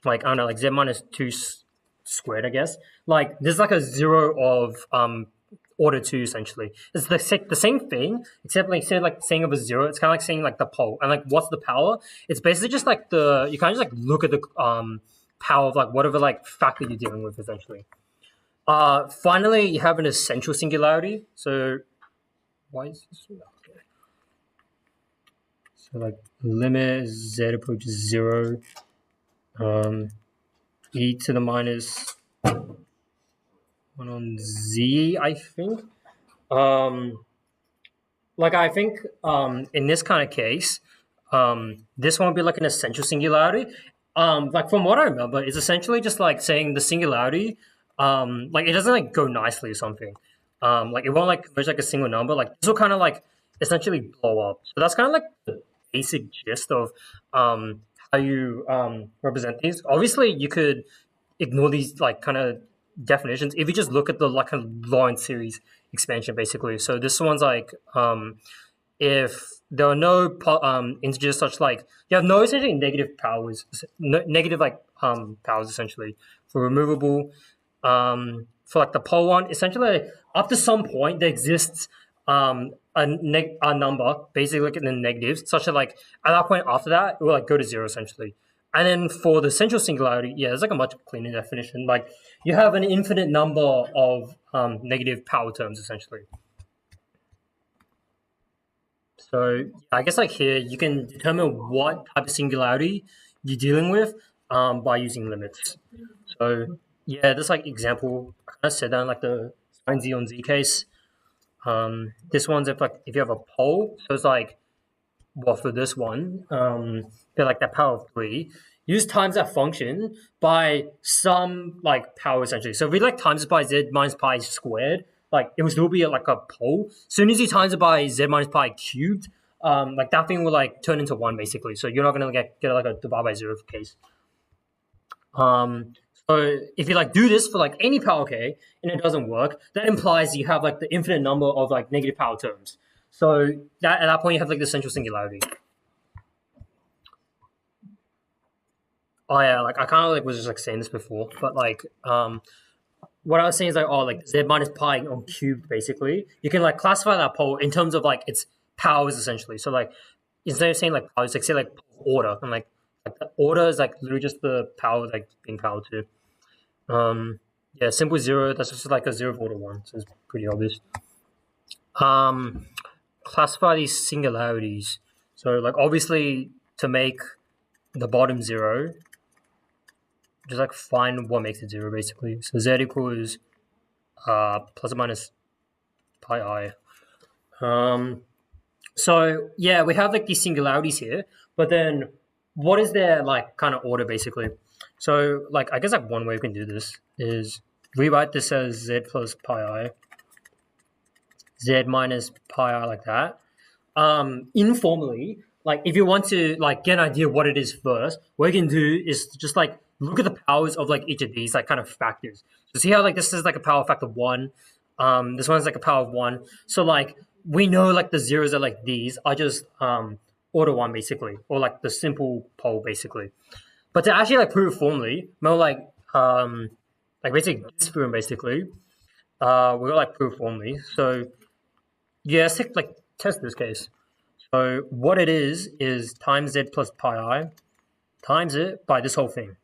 Like I don't know, like z minus 2 squared, I guess. Like there's like a 0 of order 2 essentially. It's the same thing, except like instead of like saying of a 0, it's kind of like saying like the pole. And like what's the power? It's basically just like you kind of just like look at the power of like whatever like factor you're dealing with essentially. Finally, you have an essential singularity. So why is this? Okay. So like limit z approaches 0, e to the minus 1 on z, I think. Like I think in this kind of case, this won't be like an essential singularity. Like from what I remember, it's essentially just like saying the singularity, like it doesn't like go nicely or something. Like it won't like converge like a single number. Like this will kind of like essentially blow up. So that's kind of like the basic gist of how you represent these. Obviously, you could ignore these like kind of definitions if you just look at the like kind of Lorentz series expansion basically. So this one's like if there are no integers such like you have no essentially negative powers, negative like powers essentially for removable. For like the pole one, essentially up to some point there exists a number basically like in the negatives such that like at that point after that it will like go to 0 essentially. And then for the central singularity, yeah, there's like a much cleaner definition. Like you have an infinite number of negative power terms essentially. So I guess like here you can determine what type of singularity you're dealing with by using limits. So yeah, this like example I kind of said that in like the sine z on z case. This one's if you have a pole, so it's like well for this one, they're like that power of 3. Use times that function by some like power essentially. So if we like times it by z minus pi squared, like it will still be like a pole. As soon as you times it by z minus pi cubed, like that thing will like turn into 1 basically. So you're not gonna get like a divide by 0 case. So if you like do this for like any power k and it doesn't work, that implies you have like the infinite number of like negative power terms. So that at that point you have like the central singularity. Oh yeah, like I kind of like was just like saying this before, but like what I was saying is like like z minus pi on cubed basically. You can like classify that pole in terms of like its powers essentially. So like instead of saying like powers, like say like order and like the order is like literally just the power like being powered to. Yeah, simple 0. That's just like a 0 of order 1, so it's pretty obvious. Classify these singularities. So like obviously to make the bottom 0, just like find what makes it 0 basically. So z equals plus or minus pi I. So yeah, we have like these singularities here, but then what is their like kind of order basically? So like I guess like one way we can do this is rewrite this as z plus pi I, z minus pi I like that. Informally, like if you want to like get an idea of what it is first, what you can do is just like look at the powers of like each of these like kind of factors. So see how like this is like a power factor 1, this one's like a power of 1. So like we know like the zeros are like these are just order 1 basically, or like the simple pole basically. But to actually like prove it formally, more like basically this theorem basically, we'll like prove formally. So yeah, let's like test this case. So what it is times z plus pi I times it by this whole thing.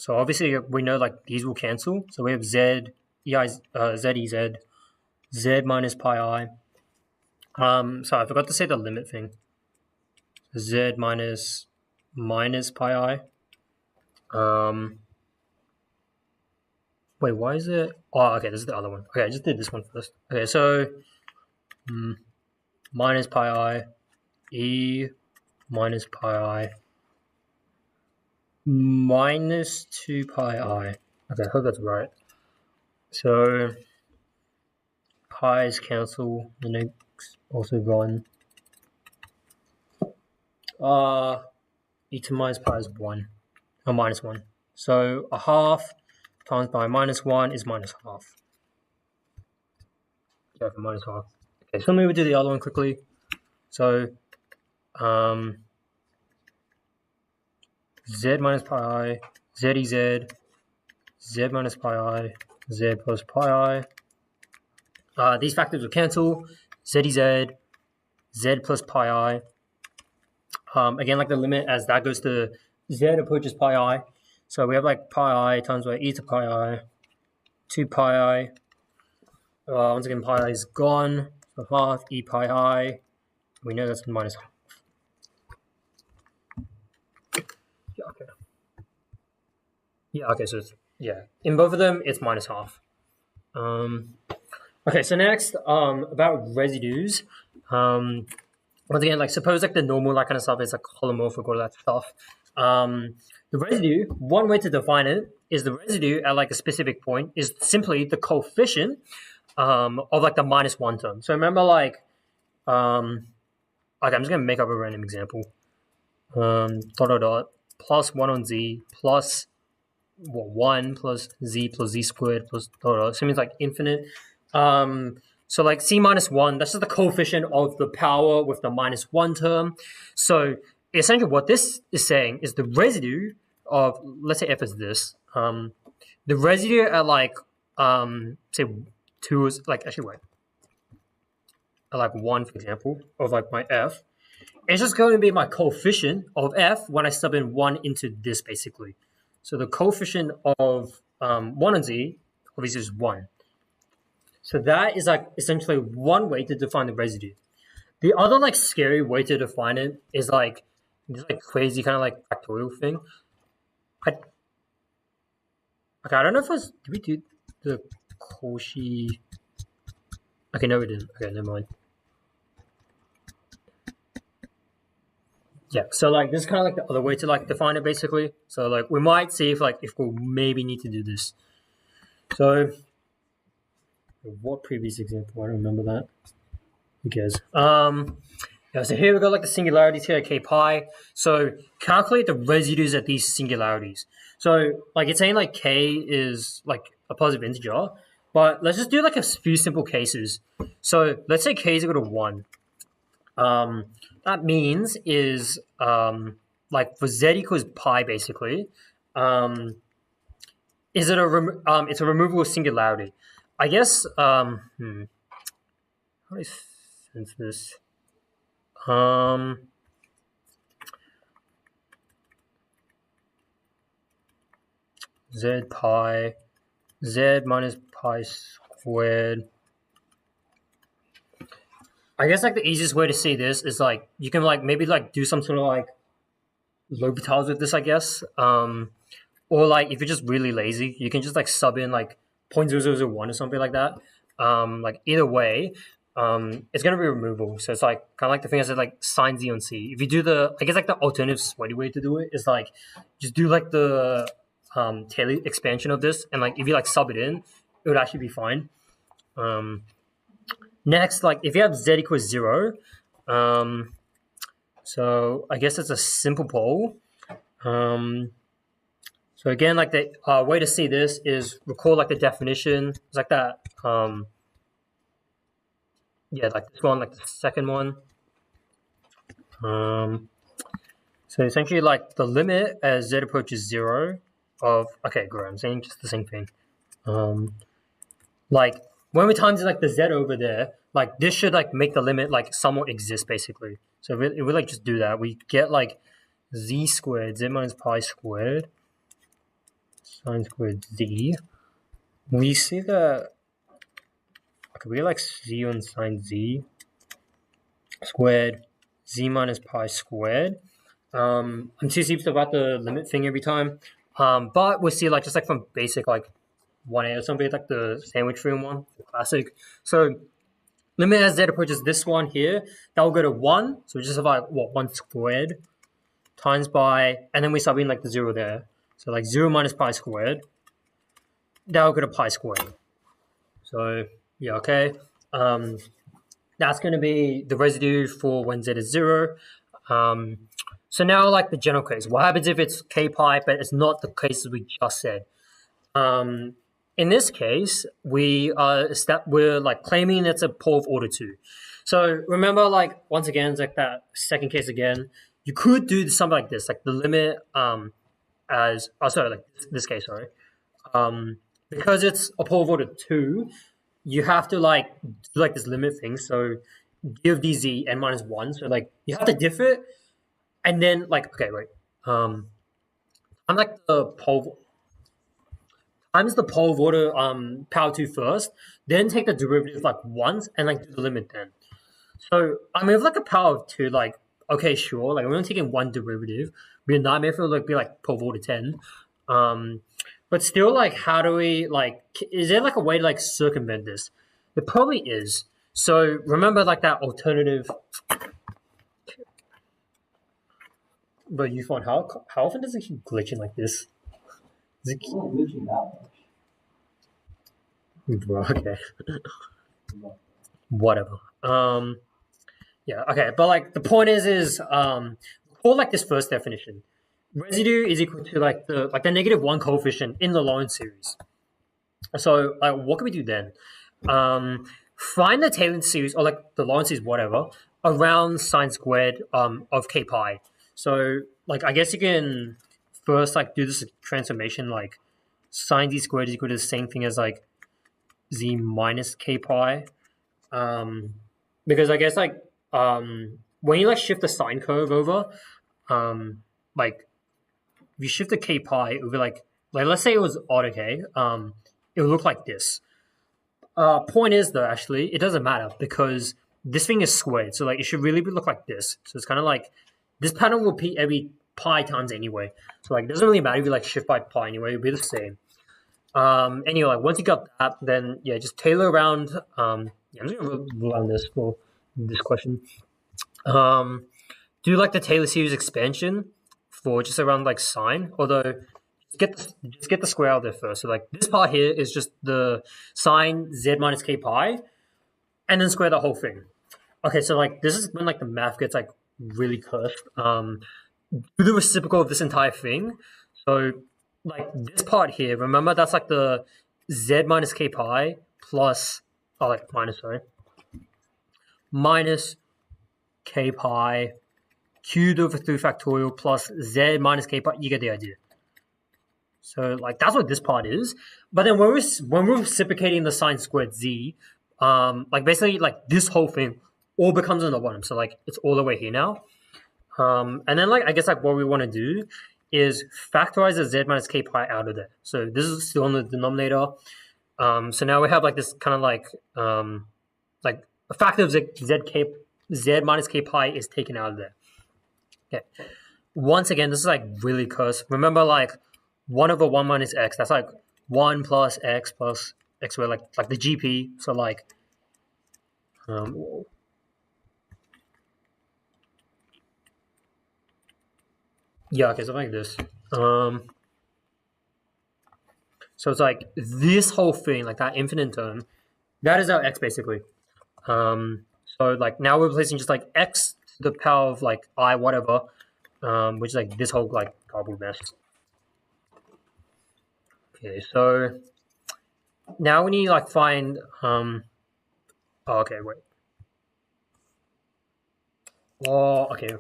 So obviously we know like these will cancel. So we have z ez, z minus pi I. Sorry, I forgot to say the limit thing. Z minus pi I. Wait, why is it? Oh, okay, this is the other one. Okay, I just did this one first. Okay, so minus pi I, e minus pi I, minus 2 pi I. Okay, I hope that's right. So pi's cancel, the next also gone. E to minus pi is 1, or minus 1. So a half times by minus 1 is minus half. Yeah, for minus half. Okay, so let me do the other one quickly. So z minus pi I, z ez, z minus pi I, z plus pi I. These factors will cancel. Z ez, z plus pi I. Again, like the limit as that goes to z approaches pi I. So we have like pi I times by e to pi I, 2 pi I. Once again, pi I is gone. So half e pi I. We know that's minus half. Yeah, okay. Yeah, okay, so it's, yeah. In both of them, it's minus half. Okay, so next, about residues. Once again, like suppose like the normal like kind of stuff is like holomorphic or that stuff. The residue, one way to define it is the residue at like a specific point is simply the coefficient of like the minus 1 term. So remember like, okay, I'm just gonna make up a random example. Plus 1 on z plus 1 plus z squared plus So it means like infinite. So like c minus 1, that's just the coefficient of the power with the minus 1 term. So essentially what this is saying is the residue of, let's say f is this. The residue at like, say 2 is like, actually wait. At like 1, for example, of like my f. It's just going to be my coefficient of f when I sub in 1 into this basically. So the coefficient of 1 on z obviously is 1. So that is like essentially one way to define the residue. The other like scary way to define it is like this like crazy kind of like factorial thing. I don't know if did we do the Cauchy? Okay, no we didn't. Okay, never mind. Yeah, so like this is kind of like the other way to like define it basically. So like we might see if we'll maybe need to do this. So what previous example? I don't remember that. Who cares? Yeah, so here we got like the singularities here at k pi. So calculate the residues at these singularities. So like it's saying like k is like a positive integer, but let's just do like a few simple cases. So let's say k is equal to 1. That means is like for z equals pi basically, is it it's a removable singularity. I guess how do I sense this? Z pi, z minus pi squared. I guess like the easiest way to see this is like you can like maybe like do some sort of like L'Hopital's with this, I guess. Or like if you're just really lazy, you can just like sub in like 0.0001 or something like that. Like either way, it's gonna be removable. So it's like kind of like the thing I said, like sine z on c. If you do the, I guess like the alternative sweaty way to do it is like just do like the Taylor expansion of this, and like if you like sub it in, it would actually be fine. Next, like if you have z equals 0, so I guess it's a simple pole. So again, like the way to see this is recall like the definition. It's like that. Yeah, like this one, like the second one. So essentially, like the limit as z approaches 0 of, okay, great. I'm saying just the same thing. Like when we times like the z over there, like this should like make the limit like somewhat exist basically. So if we like just do that, we get like z squared, z minus pi squared. sine squared z, we see that we like z on sine z squared z minus pi squared. I'm too serious about the limit thing every time. But we see like just like from basic like 1a or something, like the sandwich theorem one, the classic. So limit as z approaches this one here, that will go to 1. So we just have like what 1 squared times by, and then we sub in like the 0 there. So like 0 minus pi squared, that will go to pi squared. So yeah, okay. That's going to be the residue for when z is 0. So now like the general case, what happens if it's k pi, but it's not the case we just said? In this case, we're like claiming it's a pole of order 2. So remember, like once again, it's like that second case again. You could do something like this, like the limit like this case, sorry. Because it's a pole of order 2, you have to like do like this limit thing. So give dz n minus 1. So like you have to diff it, and then like okay, wait. I'm like the pole times the pole of order power 2 first, then take the derivative like once and like do the limit then. So I mean, with like a power of 2, like okay, sure, like we're only taking one derivative. Be a nightmare for like be like pole of order 10. But still, like, how do we like? Is there like a way to like circumvent this? There probably is. So remember, like that alternative. But you find how often does it keep glitching like this? Does it keep glitching that much? Bro, okay. Whatever. Yeah. Okay. But like the point is call like this first definition. Residue is equal to like the -1 coefficient in the Lorentz series. So what can we do then? Find the Taylor series or like the Lorentz series, whatever, around sine squared of k pi. So like I guess you can first like do this transformation like sine z squared is equal to the same thing as like z minus k pi. Because I guess like when you like shift the sine curve over, like if you shift the k pi, it would be like let's say it was auto k, it would look like this. Point is though, actually, it doesn't matter because this thing is squared, so like it should really look like this. So it's kind of like this pattern will repeat every pi times anyway. So like it doesn't really matter if you like shift by pi anyway, it'll be the same. Anyway, like once you got that, then yeah, just tailor around. I'm just gonna rule on this for this question. Do like the Taylor series expansion for just around like sine, although just get the square out of there first. So like this part here is just the sine z minus k pi, and then square the whole thing. Okay, so like this is when like the math gets like really cursed. Do the reciprocal of this entire thing. So like this part here, remember that's like the z minus k pi plus minus k pi cubed over 3 factorial plus z minus k pi. You get the idea. So like that's what this part is. But then when we're reciprocating the sine squared z, like basically like this whole thing all becomes on the bottom. So like it's all the way here now. And then like I guess like what we want to do is factorize the z minus k pi out of there. So this is still on the denominator. So now we have like this kind of like a factor of z minus k pi is taken out of there. Okay. Once again, this is like really cursed. Remember like 1 over 1 minus x, that's like 1 plus x squared, like the GP. So like yeah, okay, something like this. So it's like this whole thing, like that infinite term, that is our x basically. So like now we're replacing just like x to the power of like I whatever, which is like this whole like garbled mess. Okay, so now we need to like find okay, wait. Oh, okay.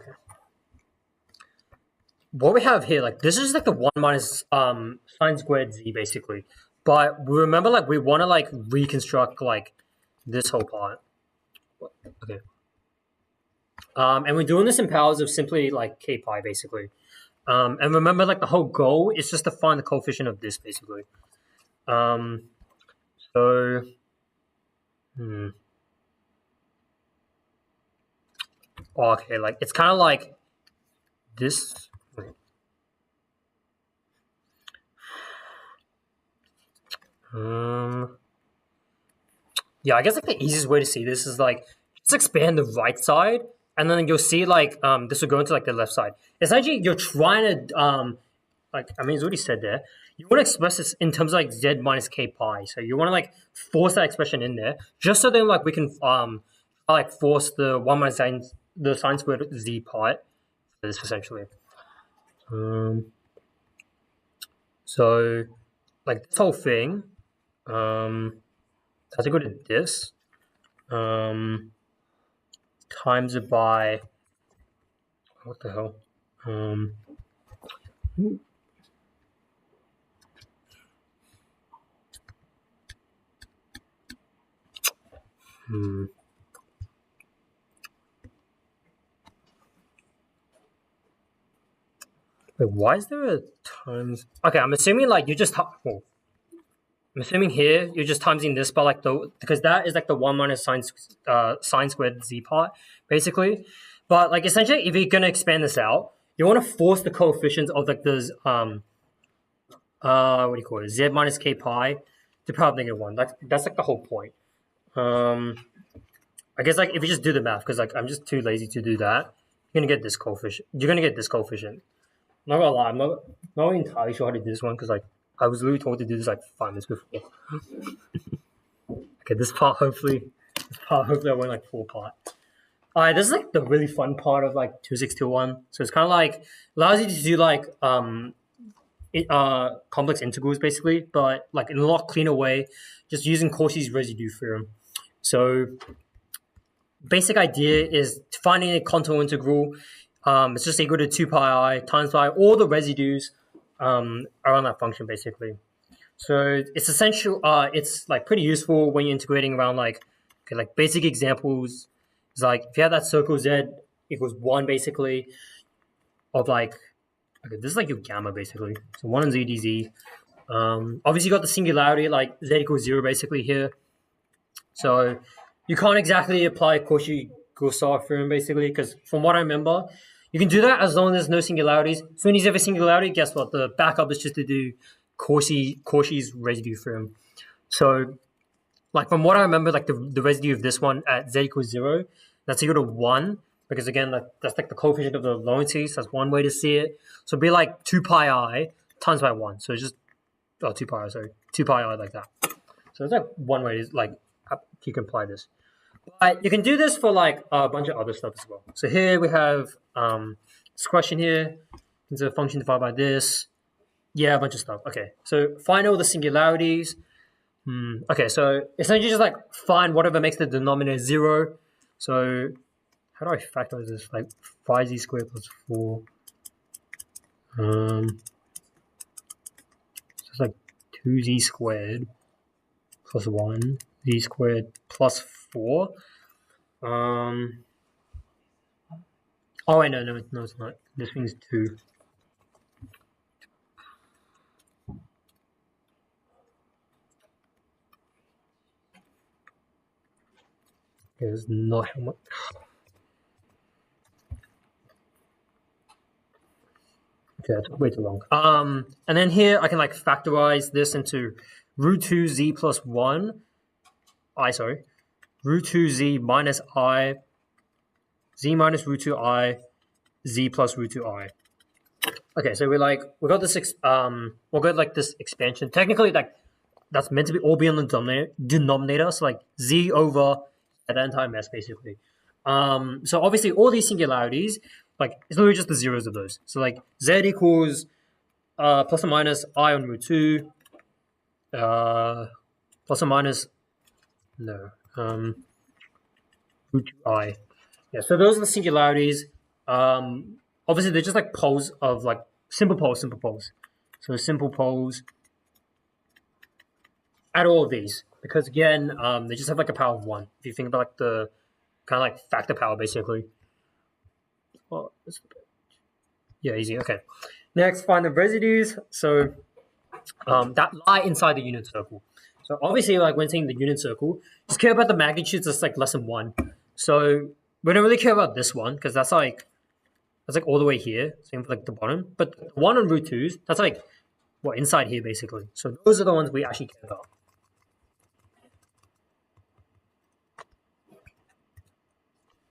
What we have here, like this is like the 1 minus sine squared z basically. But remember like we want to like reconstruct like this whole part. Okay. And we're doing this in powers of simply like k pi basically. And remember, like the whole goal is just to find the coefficient of this, basically. So, okay, like it's kind of like this. Yeah, I guess like the easiest way to see this is like just expand the right side, and then you'll see like this will go into like the left side. Essentially, you're trying to like I mean it's already said there. You want to express this in terms of like z minus k pi. So you want to like force that expression in there, just so then like we can like force the 1 minus sine squared z part for this essentially. So like this whole thing, has to go to this, times it by what the hell? Wait, why is there a times? Okay, I'm assuming like you just I'm assuming here you're just timesing this by like because that is like the 1 minus sine squared z part basically. But like essentially, if you're gonna expand this out, you want to force the coefficients of like those what do you call it, z minus k pi to power of -1. That's like the whole point. I guess like if you just do the math, because like I'm just too lazy to do that, you're gonna get this coefficient. I'm not gonna lie, I'm not entirely sure how to do this one because like I was literally told to do this like 5 minutes before. Okay, this part hopefully I won't like fall apart. Alright, this is like the really fun part of like 2621. So it's kind of like allows you to do like complex integrals basically, but like in a lot cleaner way, just using Cauchy's residue theorem. So basic idea is finding a contour integral. It's just equal to 2 pi I times by all the residues around that function basically. So it's essential. It's like pretty useful when you're integrating around like basic examples. It's like if you have that circle z equals 1 basically of like this is like your gamma basically. So 1 on z dz. Obviously you got the singularity like z equals 0 basically here. So you can't exactly apply Cauchy-Gaussard theorem basically because from what I remember, you can do that as long as there's no singularities. As soon as you have a singularity, guess what? The backup is just to do Cauchy's residue theorem. So like from what I remember, like the residue of this one at z equals 0, that's equal to 1 because again, that's like the coefficient of the Lorentz. That's one way to see it. So it'd be like 2 pi I times by 1. So it's just 2 pi I, sorry, 2 pi I like that. So it's like one way to like you can apply this. But you can do this for like a bunch of other stuff as well. So here we have this question here. It's a function divided by this. Yeah, a bunch of stuff. Okay, so find all the singularities. Okay, so essentially just like find whatever makes the denominator 0. So how do I factorize this? Like 5z squared plus 4. So it's like 2z squared plus 1, z squared plus 4. Oh wait, no, it's not. This thing's 2. It's not how much. Okay, that's way too long. And then here I can like factorize this into root 2z plus 1. Root 2z minus I, z minus root 2I, z plus root 2I. Okay, so we got this like this expansion. Technically, like that's meant to be all be on the denominator. So like z over that entire mess basically. So obviously all these singularities, like it's literally just the zeros of those. So like z equals plus or minus I on root 2, plus or minus root 2I. Yeah, so those are the singularities. Obviously they're just like poles of like simple poles. So simple poles at all of these. Because again, they just have like a power of 1. If you think about like the kind of like factor power basically. Well, Yeah, easy. Okay. Next, find the residues. So that lie inside the unit circle. So obviously, like when saying the unit circle, just care about the magnitudes that's like less than 1. So we don't really care about this one because that's like all the way here. Same for like the bottom. But the one on root 2s, that's like what inside here basically. So those are the ones we actually care about.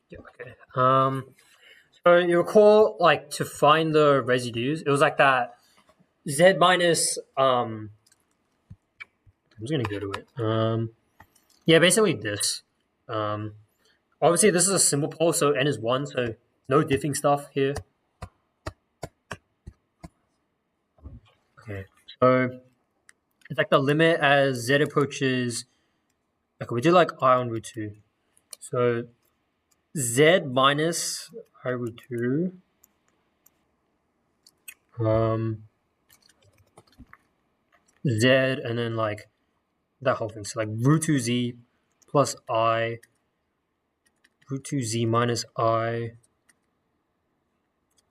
Yeah, okay. So you recall like to find the residues, it was like that z minus I'm just gonna go to it. Yeah, basically this. Obviously this is a simple pole, so n is 1, so no diffing stuff here. Okay, so it's like the limit as z approaches. Okay, we do like I on root 2. So z minus I root 2. Z and then like that whole thing. So like root 2z plus I, root 2z minus I.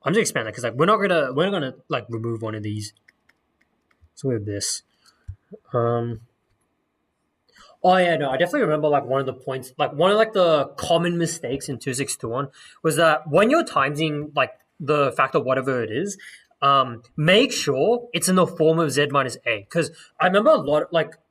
I'm just expanding that because like we're not gonna like remove one of these. So we have this. Oh yeah, no, I definitely remember like one of the points, like one of like the common mistakes in 2621 was that when you're timesing like the factor whatever it is, make sure it's in the form of z minus a. Because I remember a lot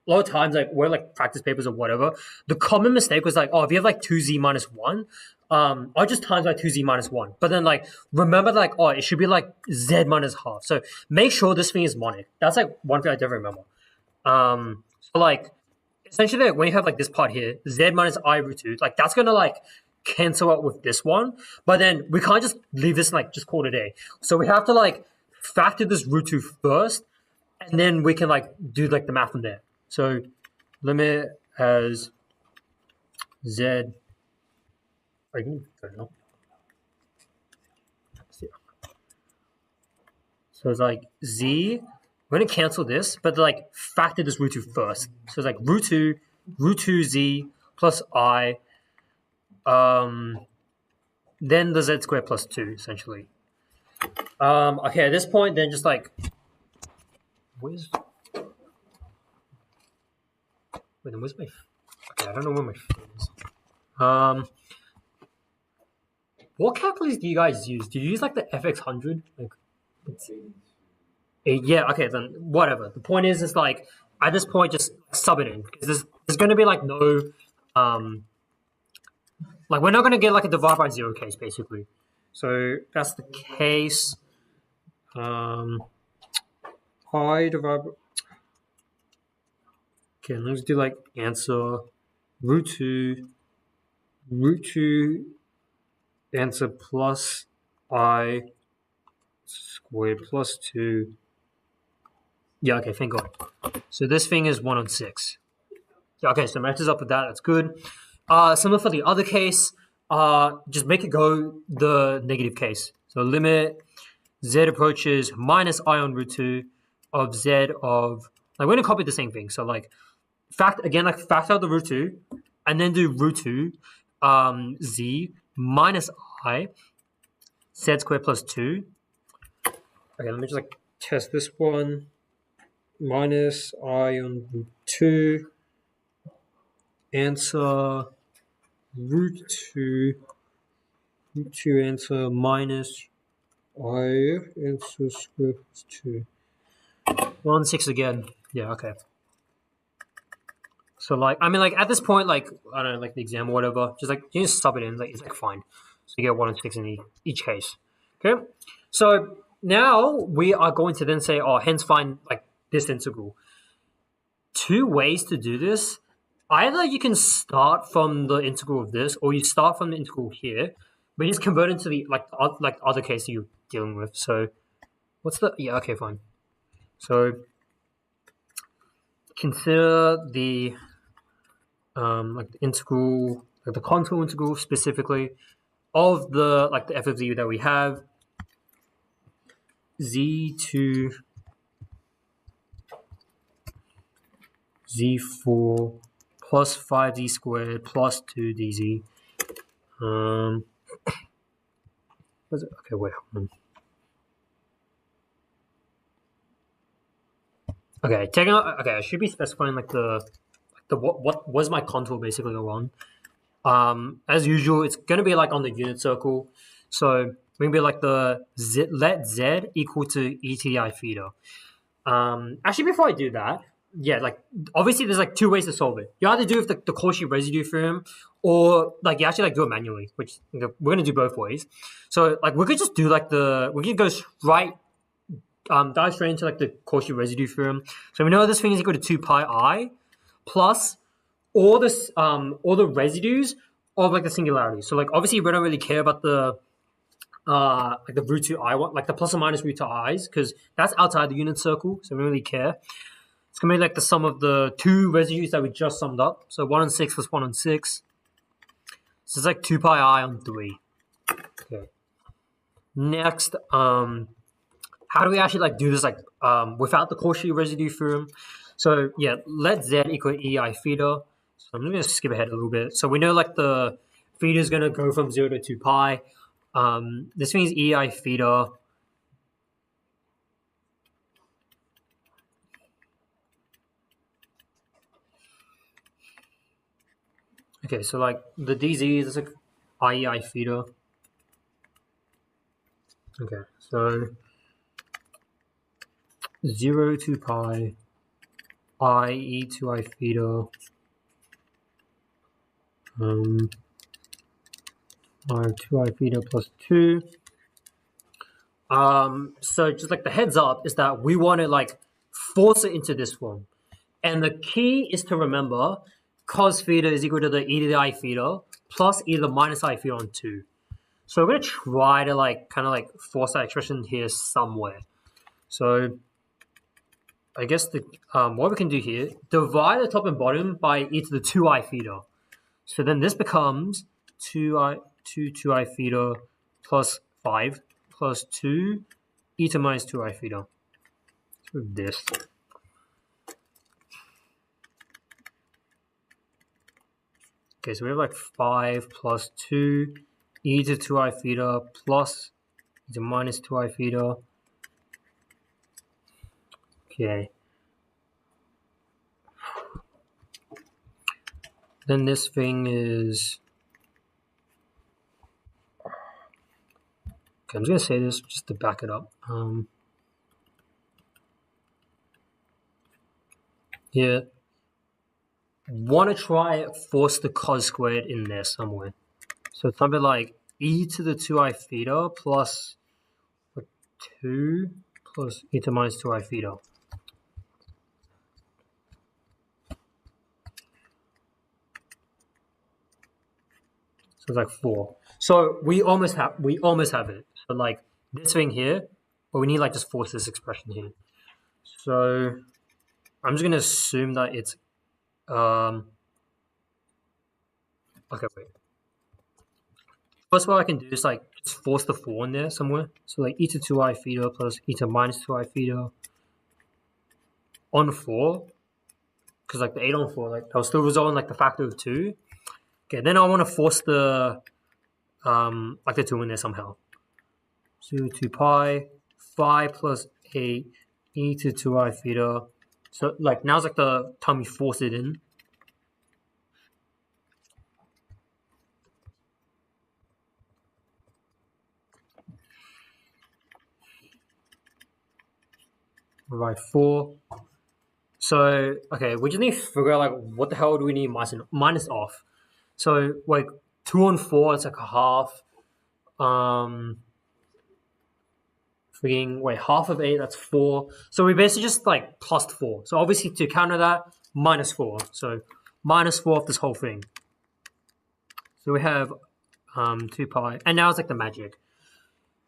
of times like where like practice papers or whatever, the common mistake was like, oh, if you have like 2z minus 1, I just times by 2z minus 1. But then like remember like, oh, it should be like z minus half. So make sure this thing is monic. That's like one thing I definitely remember. So like essentially like, when you have like this part here, z minus I root 2, like that's gonna like cancel out with this one. But then we can't just leave this and like just call it a day. So we have to like factor this root 2 first, and then we can like do like the math from there. So limit as z. I don't know. So it's like z. We're gonna cancel this, but like factor this root 2 first. So it's like root 2z plus I, then the z squared plus 2 essentially. Okay, at this point, then just like where's my okay, I don't know where my phone is. What calculators do you guys use? Do you use like the FX100? Like yeah, okay, then whatever. The point is like at this point just sub it in because there's going to be like no like we're not going to get like a divide by 0 case basically. So that's the case. I divide. Okay, let's do like answer root 2 answer plus I squared plus 2. Yeah, okay, thank God. So this thing is 1 on 6. Yeah, okay, so matches up with that. That's good. Similar for the other case, just make it go the negative case. So limit z approaches minus I on root 2 of z of, like we're going to copy the same thing. So like factor out the root 2 and then do root 2 z minus I z squared plus 2. Okay, let me just like test this one. Minus I on root 2 answer root 2 answer minus I answer square plus 2. 1 6 again. Yeah, okay. So like I mean like at this point, like I don't know, like the exam or whatever, just like you just sub it in, like it's like fine. So you get 1 and 6 in each case. Okay. So now we are going to then say, oh, hence find like this integral. 2 ways to do this. Either you can start from the integral of this, or you start from the integral here, but you just convert into the like other case that you're dealing with. So what's the okay, fine. So consider the like the integral, like the contour integral specifically of the like the f of z that we have, z to z4 plus 5z squared plus 2 dz. Was it? Okay, wait. Okay, I should be specifying like the what was my contour basically on. As usual, it's gonna be like on the unit circle. So we're gonna be like let z equal to ETI theta. Actually, before I do that, yeah, like obviously there's like two ways to solve it. You either do it with the Cauchy residue theorem, or like you actually like do it manually, which we're gonna do both ways. So like we could just do like we can go dive straight into like the Cauchy residue theorem. So we know this thing is equal to 2 pi I plus all the residues of like the singularity. So like obviously we don't really care about the like the root 2 I one, like the plus or minus root 2 i's, because that's outside the unit circle, so we don't really care. It's gonna be like the sum of the two residues that we just summed up. So 1 on 6 plus 1 on 6. So it's like 2 pi I on 3. Okay. Next, how do we actually like do this like without the Cauchy residue theorem? So yeah, let z equal EI theta. So I'm gonna skip ahead a little bit. So we know like the theta is gonna go from 0 to 2 pi. This means EI theta. Okay, so like the DZ is like IEI theta. Okay, so 0 to pi I e to I theta or 2I theta plus 2. So just like the heads up is that we want to like force it into this form. And the key is to remember cos theta is equal to the e to the I theta plus e to the minus I theta on 2. So we're going to try to like kind of like force that expression here somewhere. So I guess the what we can do here, divide the top and bottom by e to the 2I theta. So then this becomes 2I theta plus 5 plus 2 e to minus 2I theta. So this. Okay, so we have like 5 plus 2 e to 2I theta plus e to minus 2I theta. Okay. Then this thing is... Okay, I'm just going to say this just to back it up. Yeah. Want to try force the cos squared in there somewhere. So it's something like e to the 2I theta plus 2 plus e to minus 2I theta. So it's like 4. So we almost have it. So like this thing here, but we need like just force this expression here. So I'm just gonna assume that it's okay, wait. First what I can do is like just force the 4 in there somewhere. So like e to 2I theta plus e to minus 2I theta on 4. Because like the 8 on 4, like that will still result in like the factor of 2. Okay, then I want to force the like the 2 in there somehow. So 2 pi 5 plus 8 e to 2I theta. So like now's like the time we force it in. Right, 4. So okay, we just need to figure out like what the hell do we need minus off. So like 2 on 4, it's like a half. Half of 8, that's 4. So we basically just like plus 4. So obviously to counter that, minus 4. So minus 4 of this whole thing. So we have 2 pi, and now it's like the magic.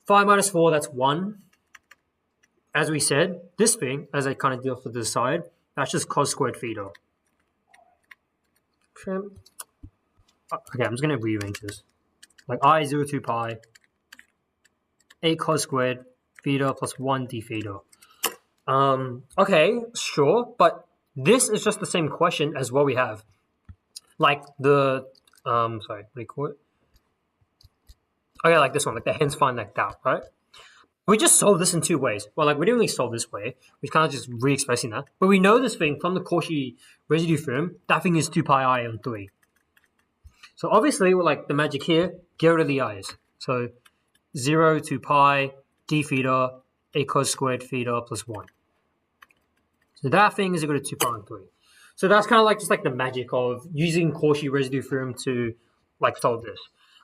5 minus 4, that's 1. As we said, this thing, as I kind of deal to the side, that's just cos squared theta. Okay, I'm just going to rearrange this. Like I 0 2 pi, 8 cos squared theta plus 1 d theta. Okay, sure, but this is just the same question as what we have. Like the, sorry, what do you call it? Okay, like this one, like the hence find like that, right? We just solve this in two ways. Well, like we didn't really solve this way. We're kind of just re-expressing that. But we know this thing from the Cauchy residue theorem. That thing is 2 pi I on 3. So obviously, we're like the magic here, get rid of the i's. So 0 to pi d theta a cos squared theta plus 1. So that thing is equal to 2 pi on 3. So that's kind of like just like the magic of using Cauchy residue theorem to like solve this.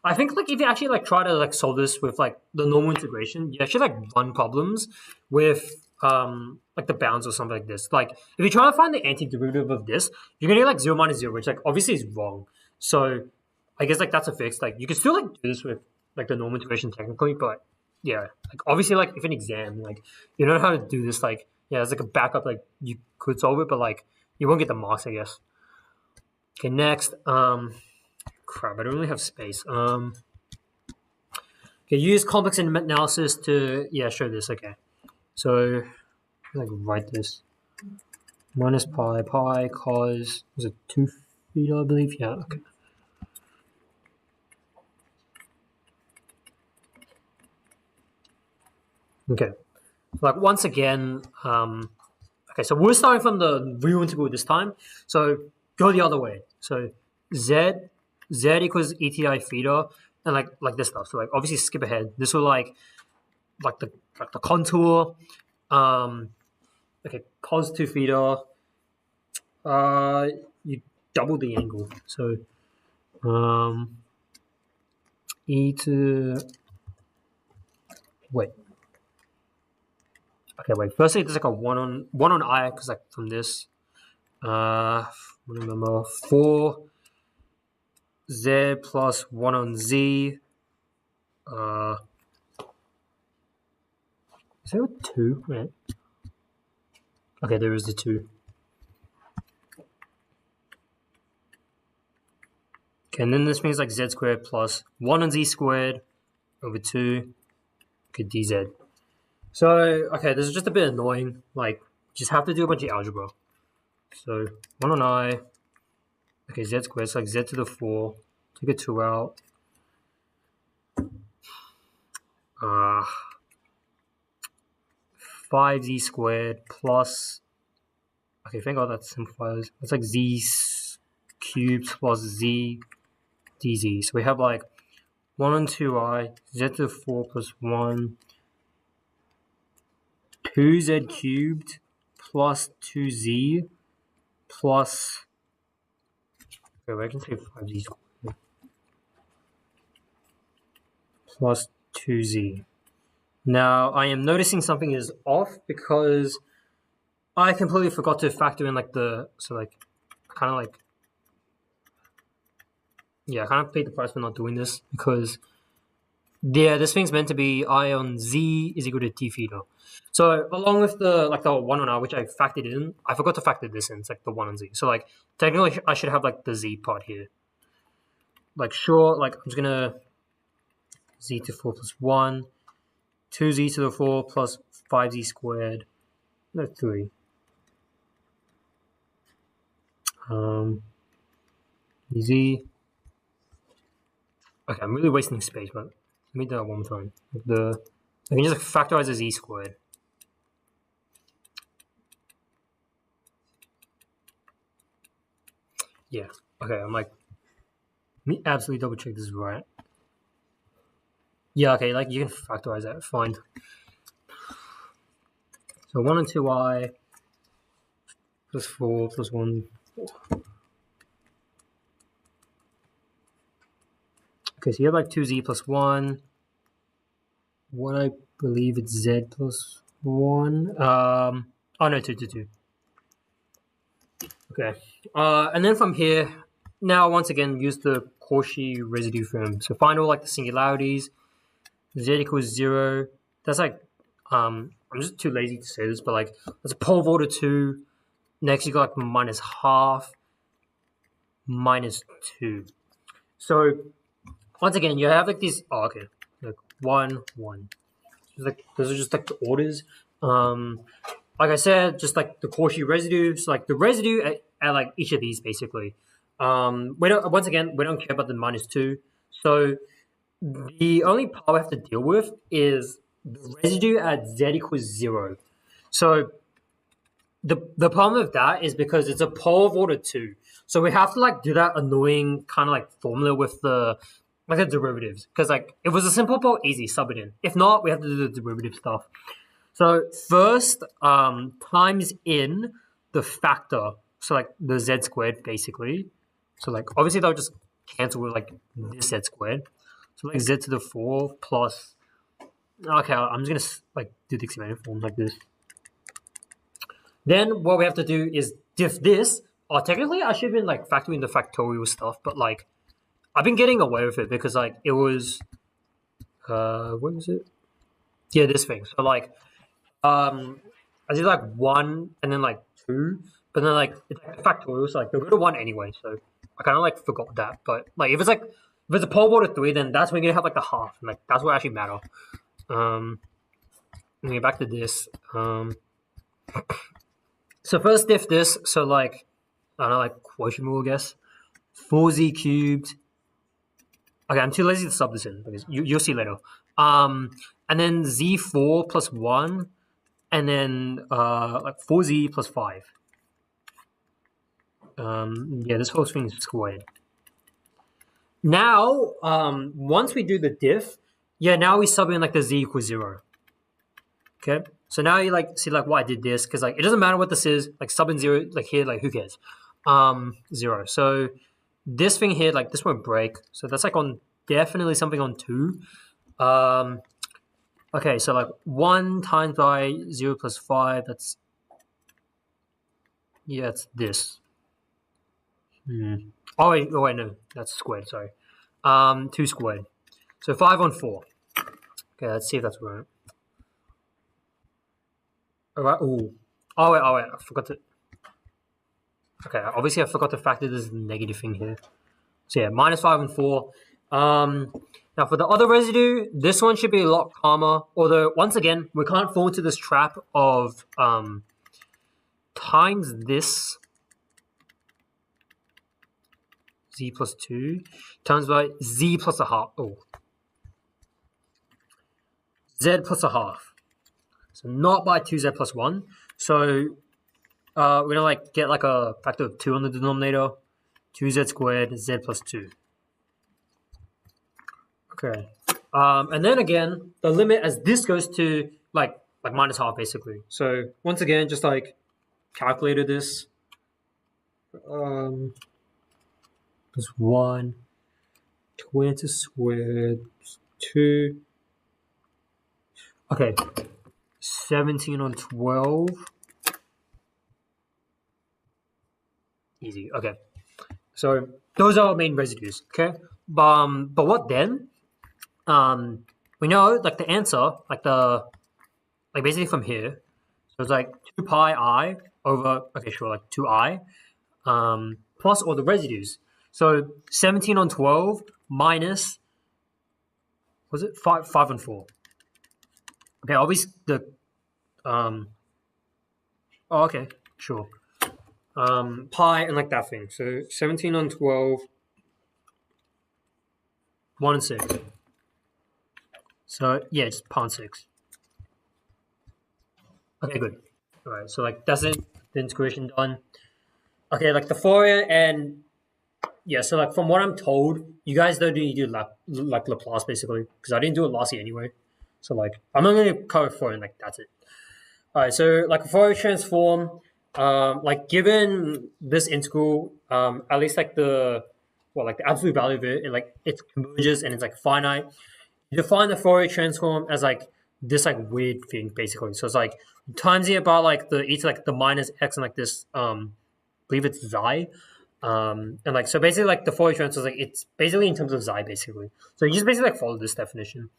I think like if you actually like try to like solve this with like the normal integration, you actually like run problems with like the bounds or something like this. Like if you try to find the antiderivative of this, you're gonna get like 0 minus 0, which like obviously is wrong. So I guess like that's a fix. Like you can still like do this with like the normal integration technically, but yeah, like obviously like if an exam like you don't know how to do this, like yeah, it's like a backup, like you could solve it, but like you won't get the marks, I guess. Okay, next, crap, I don't really have space. Okay, use complex analysis to show this. Okay, so like write this minus pi cos was it 2 theta, I believe. Yeah. Okay. Okay. Like once again, okay, so we're starting from the real integral this time. So go the other way. So z equals eti theta, and like this stuff. So like obviously skip ahead. This will like the contour. Okay, cos 2 theta. You double the angle. So e to wait. Okay, wait. Firstly, there's like a one on I because like from this. Remember 4 z plus 1 on z. Is there a 2? Wait. Okay, there is the 2. Okay, and then this means like z squared plus 1 on z squared over 2. Okay, dz. So, okay, this is just a bit annoying. Like, just have to do a bunch of algebra. So, 1 on I. Okay, z squared, so like z to the 4. Take a 2 out. 5z squared plus... Okay, thank God that simplifies. It's like z cubed plus z dz. So we have like 1 on 2i, z to the 4 plus 1... 2z cubed plus 2z plus... Okay, I can say 5z squared. Plus 2z. Now, I am noticing something is off because I completely forgot to factor in like the... So like, kind of like... Yeah, I kind of paid the price for not doing this because... Yeah, this thing's meant to be I on z is equal to d theta. So along with the 1 on r, which I factored in, I forgot to factor this in. It's like the 1 on z. So like technically I should have like the z part here. Like sure, like I'm just gonna z to 4 plus 1, 2z to the 4 plus 5z squared, no 3. Z. Okay, I'm really wasting space, but let me do that one more time. I can just factorize the z squared. Yeah. Okay, I'm like, let me absolutely double check this is right. Yeah, okay, like you can factorize that, fine. So 1 and 2i plus 4 plus 1. Okay, so you have like 2z plus 1. What I believe it's z plus 1. Oh no, 2. Okay. And then from here, now once again use the Cauchy residue theorem. So find all like the singularities. Z equals 0. That's like I'm just too lazy to say this, but like that's a pole vaulted 2. Next you got like minus half minus 2. So once again you have like these like 1 1. Those are just like the orders. Like I said, just like the Cauchy residue. So like the residue at like each of these basically. We don't care about the minus 2. So the only part we have to deal with is the residue at z equals 0. So the problem with that is because it's a polar of order 2. So we have to like do that annoying kind of like formula with the derivatives. Because like if it was a simple polar, easy, sub it in. If not, we have to do the derivative stuff. So first times in the factor, so like the z squared basically. So like obviously that would just cancel with like this z squared. So like z to the 4 plus. Okay, I'm just gonna like do the expanded form like this. Then what we have to do is diff this. Technically I should have been like factoring the factorial stuff, but like I've been getting away with it because like it was what was it? Yeah, this thing. So like I did like 1 and then like 2, but then like it's like factorial, so like they'll go to 1 anyway. So I kind of like forgot that. But like if it's a polar order 3, then that's when you're gonna have like the half, and like that's what actually matter. Let me get back to this. So first diff this. So like I don't know, like quotient rule, I guess. 4z cubed. Okay, I'm too lazy to sub this in because you'll see later. And then z4 plus 1. And then like 4z plus 5. Yeah, this whole thing is squared. Now, once we do the diff, yeah, now we sub in like the z equals 0. Okay, so now you like see like why I did this, because like it doesn't matter what this is, like sub in 0, like here, like who cares? 0. So this thing here, like this won't break. So that's like on definitely something on 2. Okay, so like 1 times by 0 plus 5, that's, yeah, it's this. Oh wait, no, that's squared, sorry. 2 squared. So 5 on 4. Okay, let's see if that's right. Alright, ooh. Oh wait, I forgot to... Okay, obviously I forgot to factor this negative thing here. So yeah, minus 5 and 4. Now for the other residue, this one should be a lot calmer. Although, once again, we can't fall into this trap of times this z plus 2 times by z plus a half. Oh. Z plus a half. So not by 2z plus 1. So we're going to like get like a factor of 2 on the denominator. 2z squared z plus 2. Okay. And then again, the limit as this goes to like minus half basically. So once again, just like calculated this. Plus 1, 20 squared, 2. Okay. 17 on 12. Easy. Okay. So those are our main residues. Okay. But what then? We know like the answer, like basically from here. So it's like 2 pi I over, okay, sure, like 2i, plus all the residues. So 17 on 12 minus, was it 5 on 4? Okay, obviously the, oh, okay, sure. Pi and like that thing. So 17 on 12, 1 and 6. So yeah, just pi and 6. Okay, good. All right, so like that's it. The integration done. Okay, like the Fourier and yeah, so like from what I'm told, you guys don't need to do like Laplace basically, because I didn't do it last year anyway. So like I'm not going to cover Fourier, like that's it. All right, so like a Fourier transform, like given this integral, at least like the absolute value of it, like it converges and it's like finite. You define the Fourier transform as like this like weird thing basically. So it's like times it by like the e to like the minus x and like this I believe it's xi. And like so basically like the Fourier transform is like it's basically in terms of xi basically. So you just basically like follow this definition.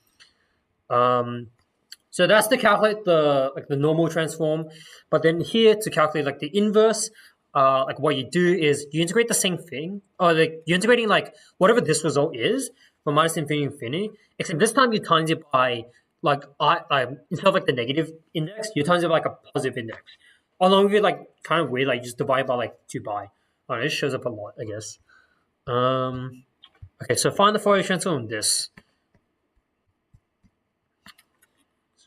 So that's to calculate the normal transform. But then here to calculate like the inverse, like what you do is you integrate the same thing, or like you're integrating like whatever this result is from minus infinity to infinity, except this time you times it by like instead of like the negative index, you times it by like a positive index. Although we like kind of weird, like just divide by like 2 pi. Oh, it shows up a lot, I guess. Okay, so find the Fourier transform of this.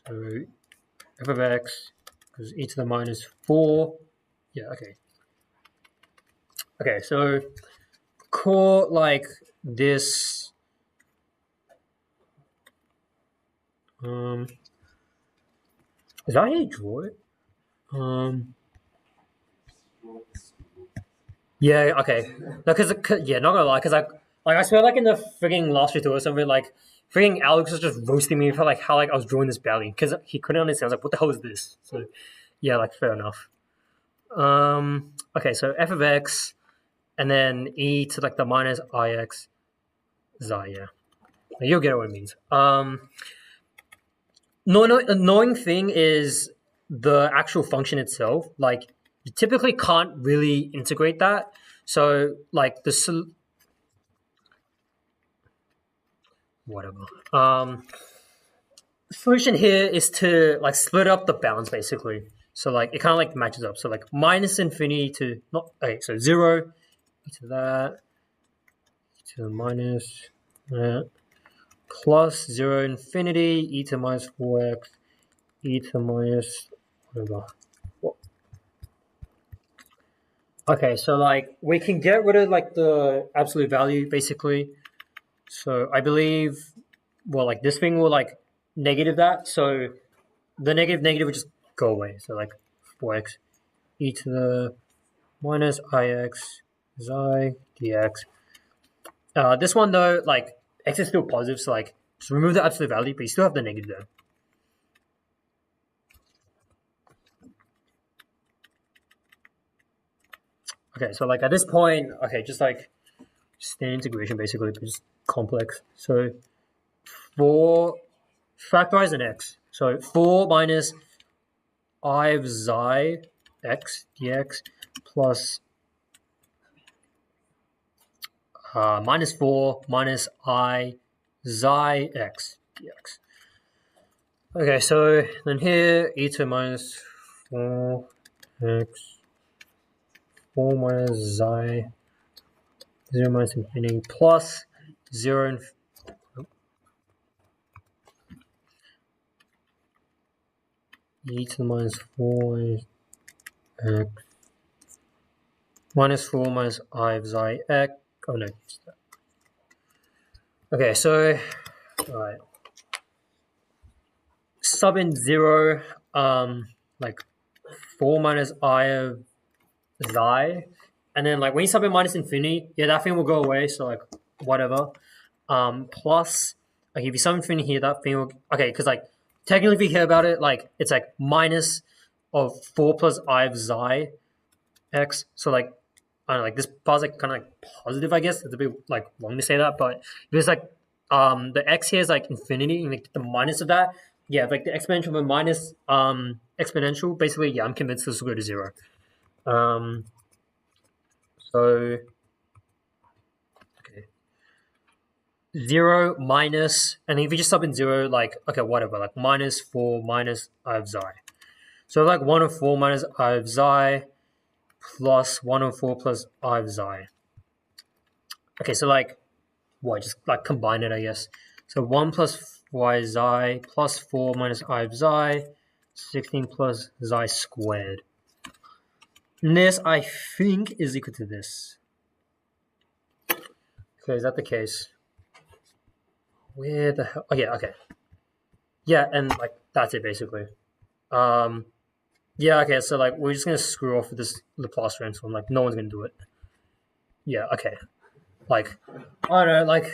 So f of x is e to the minus 4. Yeah, okay. Okay, so call like this. Is that how you draw it? Yeah, okay. No, cause yeah, not gonna lie, cause I swear like in the freaking last tutorial or something, like freaking Alex was just roasting me for like how like I was drawing this badly, cause he couldn't understand. I was like, what the hell is this? So yeah, like fair enough. Okay, so f of x, and then e to like the minus ix xi. Yeah, you'll get what it means. No, annoying thing is the actual function itself. Like you typically can't really integrate that. So like the whatever. Solution here is to like split up the bounds basically. So like it kind of like matches up. So like minus infinity to not okay. So 0 to that to the minus that plus 0 infinity e to minus 4x e to minus whatever. Okay, so like we can get rid of like the absolute value basically. So I believe, well, like this thing will like negative that. So the negative would just go away. So like 4x e to the minus ix xi dx. This one though, like x is still positive, so like just remove the absolute value, but you still have the negative there. Okay, so like at this point, okay, just like standard integration basically, but just complex. So 4 factorize an x. So 4 minus I of xi x dx plus minus 4 minus I xi x dx. Okay, so then here e to minus 4x 4 minus xi 0 minus infinity plus 0 e to the minus 4 x minus 4 minus I of xi x. Oh no. Okay, so alright. Sub in 0, like 4 minus I of xi, and then like when you sub in minus infinity, yeah, that thing will go away. So like whatever. Plus, like if you sub infinity here, that thing will because like technically if you hear about it, like it's like minus of 4 plus I of xi x. So like I don't know, like this part's like kind of like positive, I guess. It's a bit like long to say that, but if it's like the x here is like infinity, and like the minus of that, yeah, like the exponential of a minus exponential, basically, yeah, I'm convinced this will go to 0. So okay, 0 minus, and if you just sub in 0, like okay, whatever, like minus 4 minus I of xi. So like 1 of 4 minus I of xi plus 1 of 4 plus I of xi. Okay, so like what? Just like combine it, I guess. So 1 plus y xi plus 4 minus I of xi, 16 plus xi squared. And this, I think, is equal to this. Okay, is that the case? Where the hell? Oh, yeah, okay. Yeah, and like that's it basically. Yeah, okay, so like we're just gonna screw off with this Laplace transform. Like no one's gonna do it. Yeah, okay. Like I don't know, like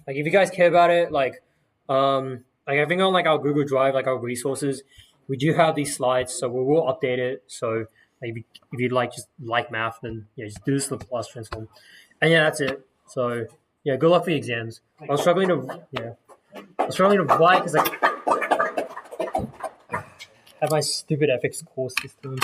if you guys care about it, like I think on like our Google Drive, like our resources, we do have these slides, so we will update it. So maybe if you like just like math, then yeah, just do this Laplace transform. And yeah, that's it. So yeah, good luck for the exams. I was struggling to write because I have my stupid ethics course this time.